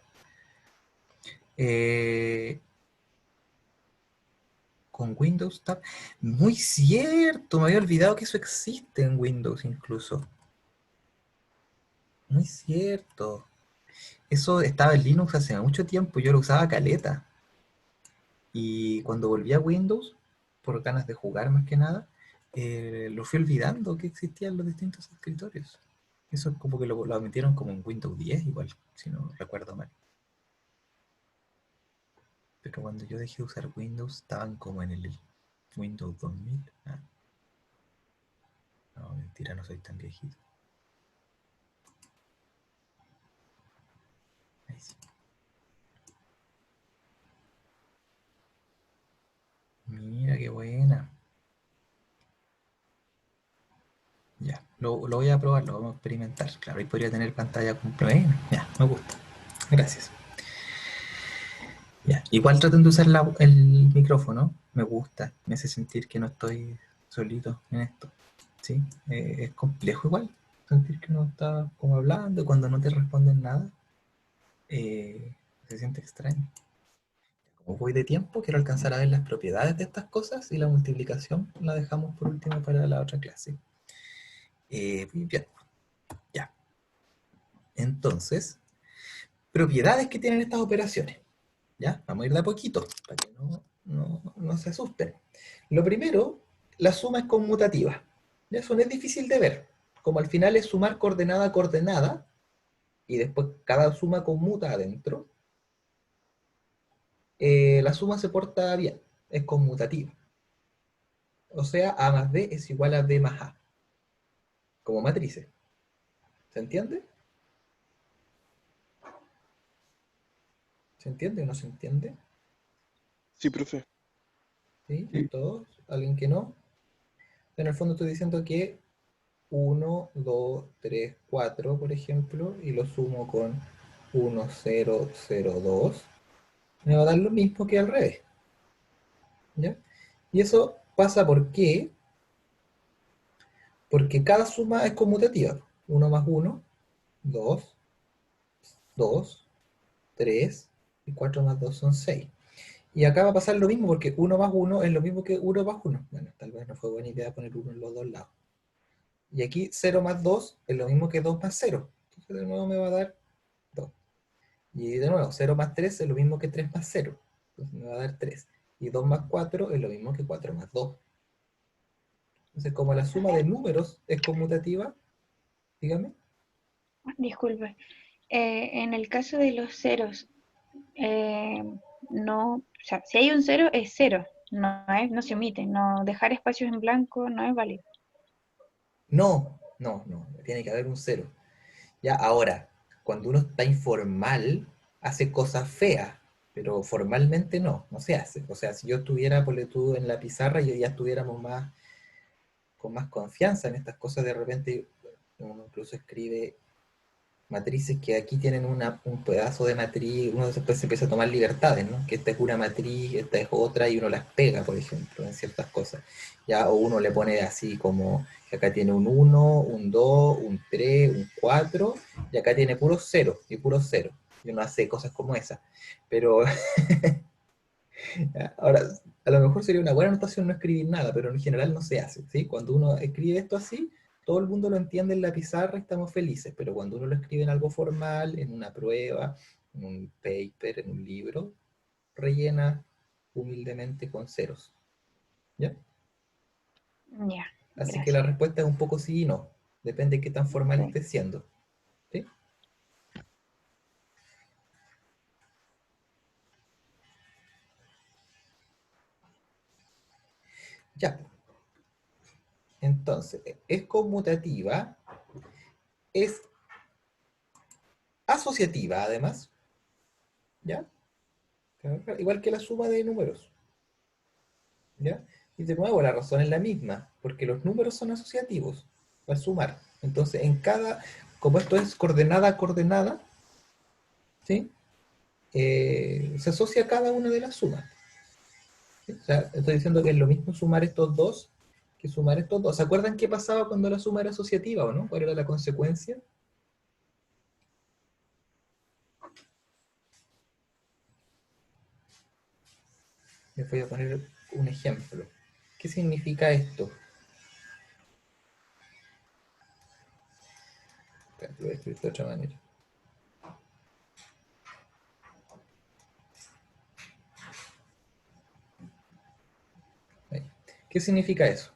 Con Windows Tab. Muy cierto, me había olvidado que eso existe en Windows incluso. Muy cierto. Eso estaba en Linux hace mucho tiempo, yo lo usaba caleta. Y cuando volví a Windows, por ganas de jugar más que nada, lo fui olvidando que existían los distintos escritorios. Eso es como que lo metieron como en Windows 10 igual, si no recuerdo mal. Pero cuando yo dejé de usar Windows, estaban como en el Windows 2000. Ah, no, mentira, no soy tan viejito. Ahí sí. Mira qué buena. Ya, lo voy a probar, lo vamos a experimentar. Claro, ahí podría tener pantalla completa. Ya, me gusta. Gracias. Ya, igual traten de usar el micrófono. Me gusta, me hace sentir que no estoy solito en esto. ¿Sí? Es complejo igual sentir que uno está como hablando cuando no te responden nada. Se siente extraño. Como voy de tiempo, quiero alcanzar a ver las propiedades de estas cosas y la multiplicación la dejamos por último para la otra clase. Bien, ya. Entonces, propiedades que tienen estas operaciones. ¿Ya? Vamos a ir de a poquito, para que no se asusten. Lo primero, la suma es conmutativa. ¿Ya? Eso no es difícil de ver. Como al final es sumar coordenada a coordenada, y después cada suma conmuta adentro, la suma se porta bien, es conmutativa. O sea, A más B es igual a B más A, como matrices. ¿Se entiende? ¿Se entiende o no se entiende? Sí, profe. ¿Sí? Sí. ¿Todos? ¿Alguien que no? En el fondo estoy diciendo que 1, 2, 3, 4, por ejemplo, y lo sumo con 1, 0, 0, 2, me va a dar lo mismo que al revés. ¿Ya? Y eso pasa porque cada suma es conmutativa. 1 más 1, 2, 2, 3, y 4 más 2 son 6. Y acá va a pasar lo mismo, porque 1 más 1 es lo mismo que 1 más 1. Bueno, tal vez no fue buena idea poner 1 en los dos lados. Y aquí 0 más 2 es lo mismo que 2 más 0. Entonces de nuevo me va a dar 2. Y de nuevo, 0 más 3 es lo mismo que 3 más 0. Entonces me va a dar 3. Y 2 más 4 es lo mismo que 4 más 2. Entonces, como la suma de números es conmutativa, dígame. Disculpe. En el caso de los ceros, no, o sea, si hay un cero, es cero. No se omite. No dejar espacios en blanco no es válido. No, tiene que haber un 0. Ya, ahora, cuando uno está informal, hace cosas feas, pero formalmente no se hace. O sea, si yo estuviera, ponle tú, en la pizarra y ya estuviéramos con más confianza en estas cosas, de repente uno incluso escribe matrices que aquí tienen un pedazo de matriz, uno después se empieza a tomar libertades, ¿no? Que esta es una matriz, esta es otra, y uno las pega, por ejemplo, en ciertas cosas. Ya, o uno le pone así como, que acá tiene un 1, un 2, un 3, un 4, y acá tiene puro 0, y puro 0. Y uno hace cosas como esas. Pero, ahora, a lo mejor sería una buena anotación no escribir nada, pero en general no se hace, ¿sí? Cuando uno escribe esto así, todo el mundo lo entiende en la pizarra y estamos felices, pero cuando uno lo escribe en algo formal, en una prueba, en un paper, en un libro, rellena humildemente con ceros. ¿Ya? Ya, Así que la gracias. respuesta es un poco sí y no. Depende de qué tan formal Sí. esté siendo. ¿Sí? Ya. Entonces, es conmutativa, es asociativa además, ¿ya? Igual que la suma de números, ¿ya? Y de nuevo, la razón es la misma, porque los números son asociativos al sumar. Entonces, como esto es coordenada a coordenada, ¿sí? Se asocia a cada una de las sumas. ¿Sí? O sea, estoy diciendo que es lo mismo sumar estos dos que sumar estos dos. ¿Se acuerdan qué pasaba cuando la suma era asociativa o no? ¿Cuál era la consecuencia? Les voy a poner un ejemplo. ¿Qué significa esto? Lo voy a escribir de otra manera. Ahí. ¿Qué significa eso?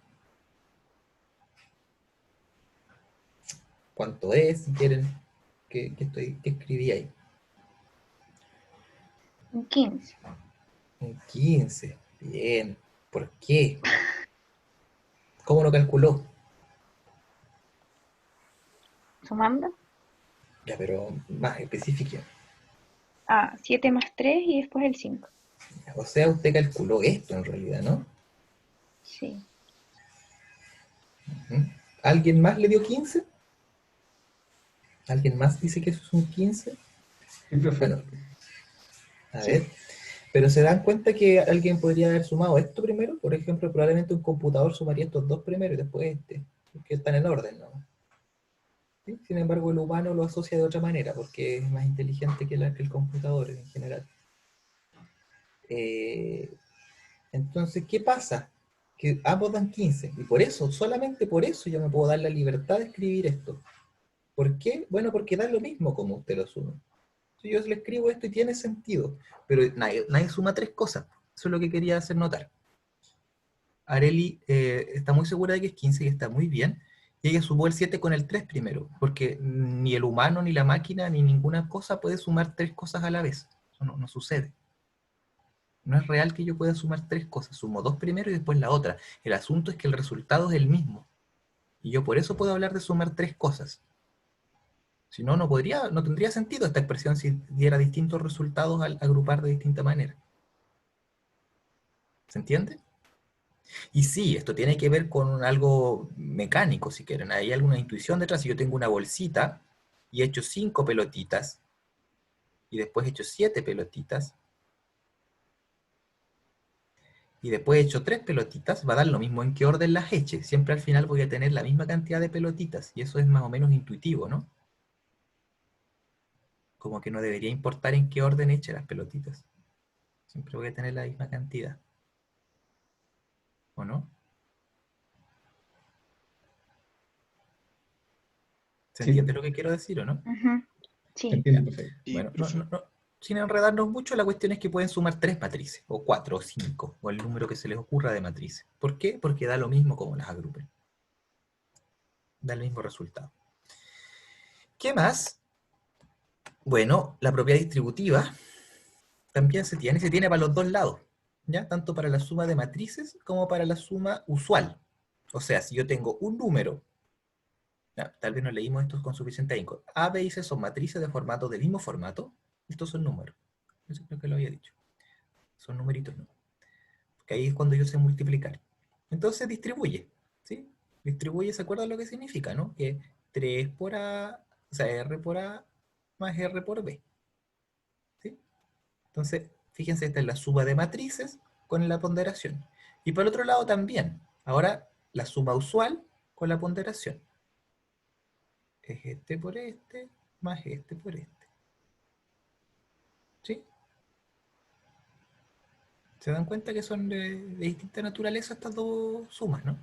¿Cuánto es? Si quieren, ¿qué escribí ahí? Un 15. Un 15. Bien. ¿Por qué? ¿Cómo lo calculó? ¿Sumando? Ya, pero más específico. 7 más 3 y después el 5. O sea, usted calculó esto en realidad, ¿no? Sí. ¿Alguien más le dio 15? ¿Alguien más dice que eso es un 15? Sí, profe. Bueno, a Sí. ver. Pero ¿se dan cuenta que alguien podría haber sumado esto primero? Por ejemplo, probablemente un computador sumaría estos dos primero y después este, porque están en orden, ¿no? ¿Sí? Sin embargo, el humano lo asocia de otra manera, porque es más inteligente que el computador en general. Entonces, ¿qué pasa? Que ambos dan 15, y por eso, solamente por eso yo me puedo dar la libertad de escribir esto. ¿Por qué? Bueno, porque da lo mismo como usted lo suma. Si yo le escribo esto y tiene sentido, pero nadie suma tres cosas. Eso es lo que quería hacer notar. Areli está muy segura de que es 15 y está muy bien, y ella sumó el 7 con el 3 primero, porque ni el humano, ni la máquina, ni ninguna cosa puede sumar tres cosas a la vez. Eso no sucede. No es real que yo pueda sumar tres cosas. Sumo dos primero y después la otra. El asunto es que el resultado es el mismo. Y yo por eso puedo hablar de sumar tres cosas. Si no, no tendría sentido esta expresión si diera distintos resultados al agrupar de distinta manera. ¿Se entiende? Y sí, esto tiene que ver con algo mecánico, si quieren. Hay alguna intuición detrás. Si yo tengo una bolsita y he hecho 5 pelotitas, y después he hecho 7 pelotitas, y después he hecho 3 pelotitas, va a dar lo mismo en qué orden las eche. Siempre al final voy a tener la misma cantidad de pelotitas, y eso es más o menos intuitivo, ¿no? como que no debería importar en qué orden eche las pelotitas. Siempre voy a tener la misma cantidad. ¿O no? ¿Se Sí, entiende lo que quiero decir o no? Ujú. Sí. entiendo, perfecto. Sí, Bueno, profe. sin enredarnos mucho, la cuestión es que pueden sumar 3 matrices, o 4, o 5, o el número que se les ocurra de matrices. ¿Por qué? Porque da lo mismo como las agrupen. Da el mismo resultado. ¿Qué más? Bueno, la propiedad distributiva también se tiene para los dos lados, ¿ya? Tanto para la suma de matrices como para la suma usual. O sea, si yo tengo un número, ya, tal vez no leímos esto con suficiente ahínco. A, B y C son matrices de formato del mismo formato. Estos son números. Eso creo que lo había dicho. Son numeritos, ¿no? Porque ahí es cuando yo sé multiplicar. Entonces distribuye, ¿sí? Distribuye, ¿se acuerdan lo que significa, no? Que 3 por A, o sea, R por A más R por B, ¿sí? Entonces, fíjense, esta es la suma de matrices con la ponderación. Y por el otro lado también. Ahora, la suma usual con la ponderación. Es este por este más este por este. ¿Sí? ¿Se dan cuenta que son de distinta naturaleza estas dos sumas, no?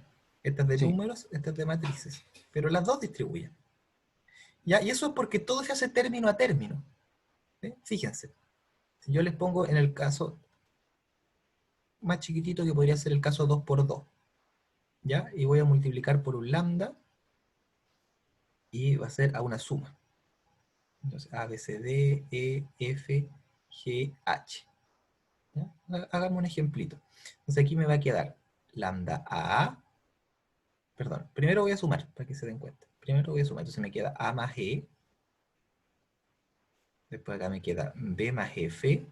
Esta es de Sí. números, esta es de matrices. Pero las dos distribuyen. ¿Ya? Y eso es porque todo se hace término a término. ¿Sí? Fíjense. Si yo les pongo en el caso más chiquitito, que podría ser el caso 2 por 2, ¿ya? Y voy a multiplicar por un lambda, y va a ser a una suma. Entonces, A, B, C, D, E, F, G, H. ¿Ya? Hagamos un ejemplito. Entonces aquí me va a quedar lambda A, perdón, primero voy a sumar, para que se den cuenta. Primero voy a sumar, entonces me queda A más E, después acá me queda B más F,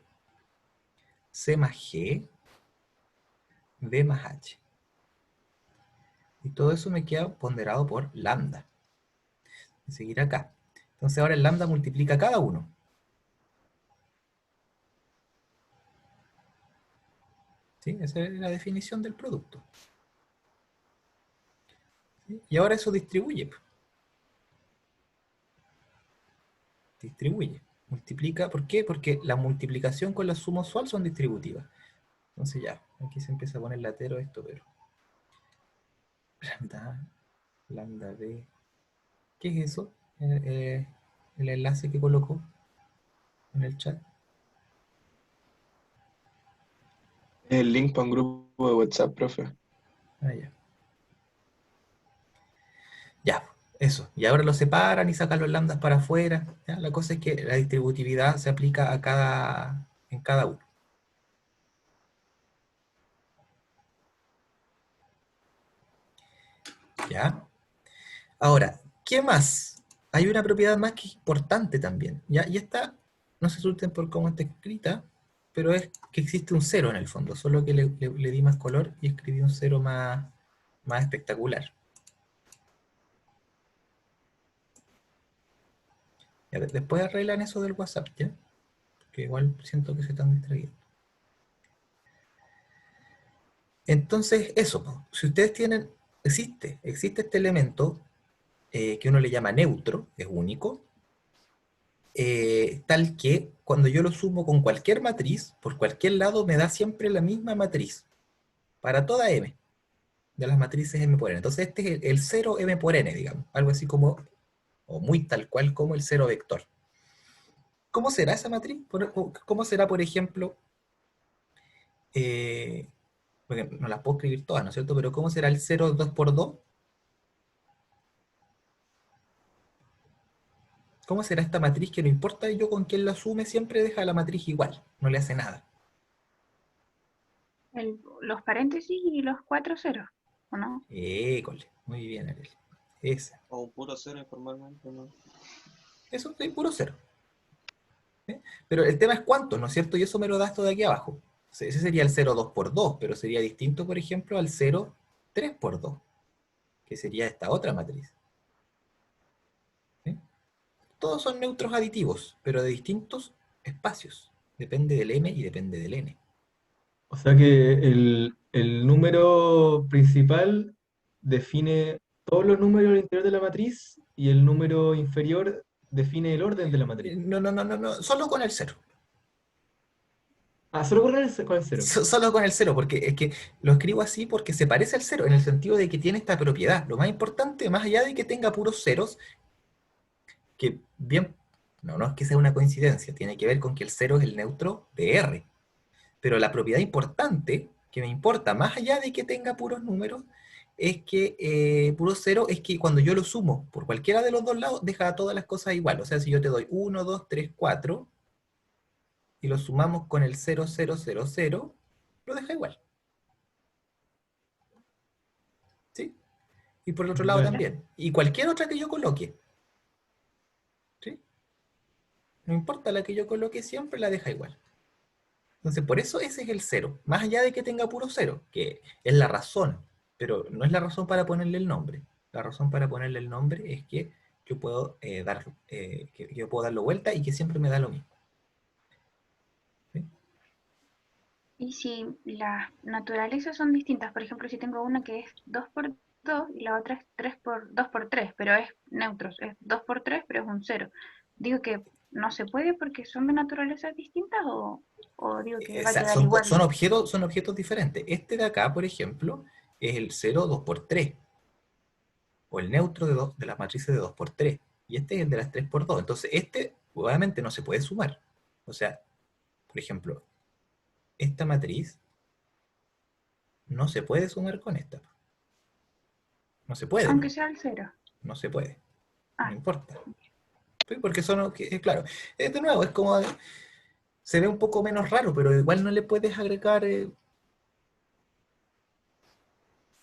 C más G, D más H. Y todo eso me queda ponderado por lambda. Voy a seguir acá. Entonces ahora el lambda multiplica cada uno. ¿Sí? Esa es la definición del producto. ¿Sí? Y ahora eso distribuye. Distribuye. Multiplica. ¿Por qué? Porque la multiplicación con la suma usual son distributivas. Entonces ya, aquí se empieza a poner latero esto, pero... Lambda B. ¿Qué es eso? El enlace que colocó en el chat. El link para un grupo de WhatsApp, profe. Ah, ya. Ya, eso. Y ahora lo separan y sacan los lambdas para afuera. ¿Ya? La cosa es que la distributividad se aplica en cada uno. ¿Ya? Ahora, ¿qué más? Hay una propiedad más que es importante también. ¿Ya? Y esta, no se asusten por cómo está escrita, pero es que existe un cero en el fondo, solo que le di más color y escribí un cero más espectacular. Ya, después arreglan eso del WhatsApp, ¿ya? Porque igual siento que se están distrayendo. Entonces, eso, po. Si ustedes tienen, existe este elemento que uno le llama neutro, es único, tal que cuando yo lo sumo con cualquier matriz, por cualquier lado me da siempre la misma matriz, para toda m, de las matrices m por n. Entonces este es el 0 m por n, digamos, algo así como, o muy tal cual como el 0 vector. ¿Cómo será esa matriz? ¿Cómo será, por ejemplo, porque no las puedo escribir todas, ¿no es cierto? Pero ¿cómo será el 0, 2 por 2? ¿Cómo será esta matriz que no importa yo con quién la sume, siempre deja la matriz igual, no le hace nada? Los paréntesis y los 4 ceros, ¿o no? École, muy bien, Ariel. Esa. O un puro cero informalmente, ¿no? Eso es puro cero. ¿Sí? Pero el tema es cuánto, ¿no es cierto? Y eso me lo da esto de aquí abajo. Ese sería el 0, 2 por 2, pero sería distinto, por ejemplo, al 0, 3 por 2, que sería esta otra matriz. ¿Sí? Todos son neutros aditivos, pero de distintos espacios. Depende del m y depende del n. O sea que el número principal define todos los números al interior de la matriz y el número inferior define el orden de la matriz. No, solo con el cero. Ah, solo con el cero. Solo con el cero, porque es que lo escribo así porque se parece al cero, en el sentido de que tiene esta propiedad. Lo más importante, más allá de que tenga puros ceros, que bien, no es que sea una coincidencia, tiene que ver con que el cero es el neutro de R. Pero la propiedad importante, que me importa, más allá de que tenga puros números, es que puro cero es que cuando yo lo sumo por cualquiera de los dos lados, deja todas las cosas igual. O sea, si yo te doy 1, 2, 3, 4, y lo sumamos con el 0, 0, 0, 0, lo deja igual. ¿Sí? Y por el otro lado Ya. también. Y cualquier otra que yo coloque. ¿Sí? No importa la que yo coloque, siempre la deja igual. Entonces, por eso ese es el cero. Más allá de que tenga puro cero, que es la razón. Pero no es la razón para ponerle el nombre. La razón para ponerle el nombre es que yo puedo, que yo puedo darlo vuelta y que siempre me da lo mismo. ¿Sí? Y si las naturalezas son distintas, por ejemplo, si tengo una que es 2 por 2 y la otra es 2 por 3, pero es neutros, es 2 por 3, pero es un 0. Digo que no se puede porque son de naturalezas distintas o digo que va a quedar igual. Son objetos diferentes. Este de acá, por ejemplo, es el 0, 2 por 3. O el neutro de las matrices de 2 por 3. Y este es el de las 3 por 2. Entonces, este obviamente no se puede sumar. O sea, por ejemplo, esta matriz no se puede sumar con esta. No se puede. Aunque sea el 0. No se puede. Ah. No importa. ¿Sí? Porque son, claro, de nuevo, es como, se ve un poco menos raro, pero igual no le puedes agregar,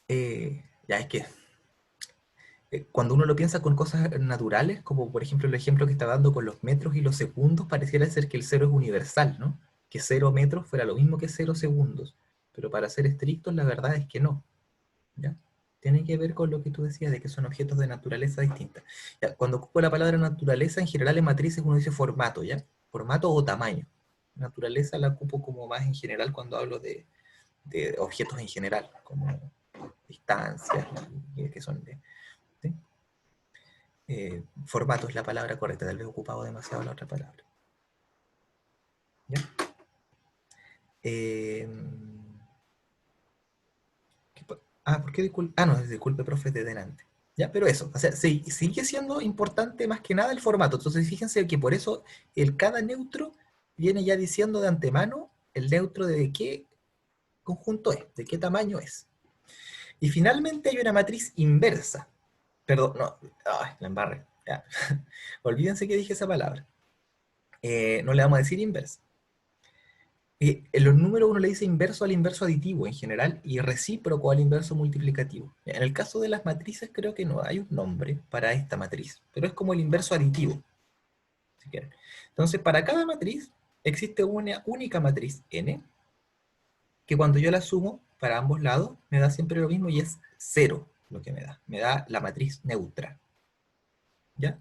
ya es que, cuando uno lo piensa con cosas naturales, como por ejemplo el ejemplo que está dando con los metros y los segundos, pareciera ser que el cero es universal, ¿no? Que 0 metros fuera lo mismo que 0 segundos. Pero para ser estrictos, la verdad es que no. ¿Ya? Tiene que ver con lo que tú decías, de que son objetos de naturaleza distinta. Ya, cuando ocupo la palabra naturaleza, en general en matrices uno dice formato, ¿ya? Formato o tamaño. Naturaleza la ocupo como más en general cuando hablo de objetos en general, como distancias, que son de... ¿sí? Formato es la palabra correcta, tal vez he ocupado demasiado la otra palabra. ¿Ya? ¿Por qué disculpe? No, disculpe, profe, de delante. ¿Ya? Pero eso, o sea, sigue siendo importante más que nada el formato. Entonces, fíjense que por eso cada neutro viene ya diciendo de antemano el neutro de qué conjunto es, de qué tamaño es. Y finalmente hay una matriz inversa. Perdón, no, la embarré. Ya. Olvídense que dije esa palabra. No le vamos a decir inversa. En los números uno le dice inverso al inverso aditivo en general y recíproco al inverso multiplicativo. En el caso de las matrices creo que no hay un nombre para esta matriz, pero es como el inverso aditivo, si quieren. Entonces, para cada matriz existe una única matriz n, que cuando yo la sumo para ambos lados me da siempre lo mismo y es 0 lo que me da. Me da la matriz neutra. ¿Ya?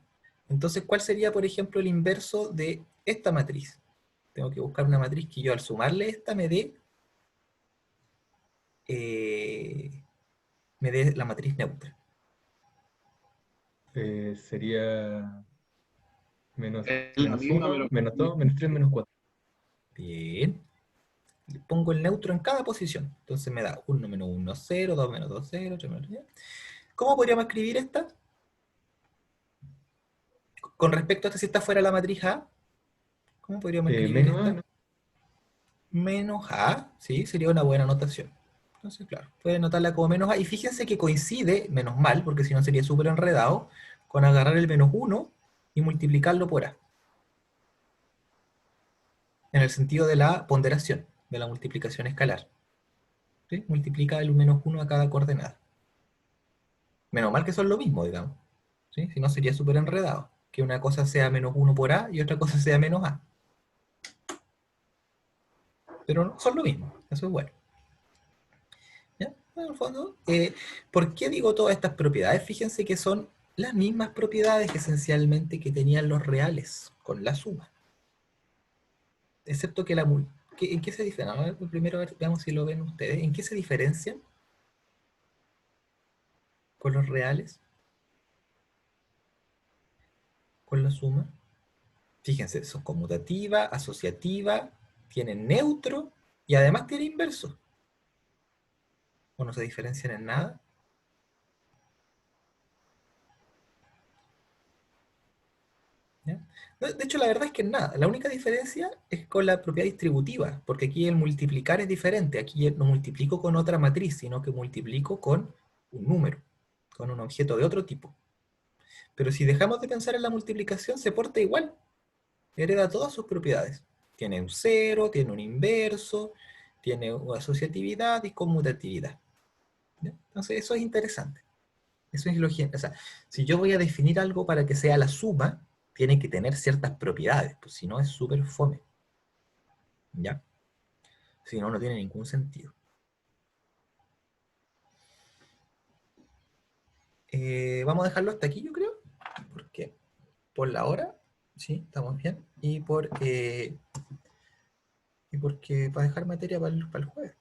Entonces, ¿cuál sería, por ejemplo, el inverso de esta matriz? Tengo que buscar una matriz que yo al sumarle esta me dé la matriz neutra. Sería menos La misma, 1, pero- menos 2, menos 3, menos 4. Bien. Le pongo el neutro en cada posición. Entonces me da 1 menos 1, 0, 2 menos 2, 0, 3 menos 3. ¿Cómo podríamos escribir esta? Con respecto a esta, si esta fuera la matriz A, ¿cómo podríamos escribir Menos esta? A, ¿no? Menos A, sí, sería una buena anotación. Entonces, claro, pueden anotarla como menos A. Y fíjense que coincide, menos mal, porque si no sería súper enredado, con agarrar el menos 1 y multiplicarlo por A. En el sentido de la ponderación, de la multiplicación escalar. ¿Sí? Multiplica el menos 1 a cada coordenada. Menos mal que son lo mismo, digamos. ¿Sí? Si no sería súper enredado. Que una cosa sea menos 1 por A y otra cosa sea menos A. Pero no, son lo mismo, eso es bueno. ¿Ya? En el fondo, ¿por qué digo todas estas propiedades? Fíjense que son las mismas propiedades esencialmente que tenían los reales con la suma. Excepto que ¿en qué se diferencian? A ver, primero veamos si lo ven ustedes. ¿En qué se diferencian con los reales? con la suma. Fíjense, son conmutativa, asociativa, tienen neutro y además tiene inverso. ¿O no se diferencian en nada? ¿Ya? De hecho, la verdad es que en nada. La única diferencia es con la propiedad distributiva, porque aquí el multiplicar es diferente. Aquí no multiplico con otra matriz, sino que multiplico con un número, con un objeto de otro tipo. Pero si dejamos de pensar en la multiplicación, se porta igual. Hereda todas sus propiedades. Tiene un cero, tiene un inverso, tiene asociatividad y conmutatividad. ¿Ya? Entonces eso es interesante. Eso es lo que, o sea, si yo voy a definir algo para que sea la suma, tiene que tener ciertas propiedades, pues si no es súper fome. ¿Ya? Si no, no tiene ningún sentido. Vamos a dejarlo hasta aquí, yo creo, porque por la hora, sí, estamos bien, y porque para dejar materia para el jueves.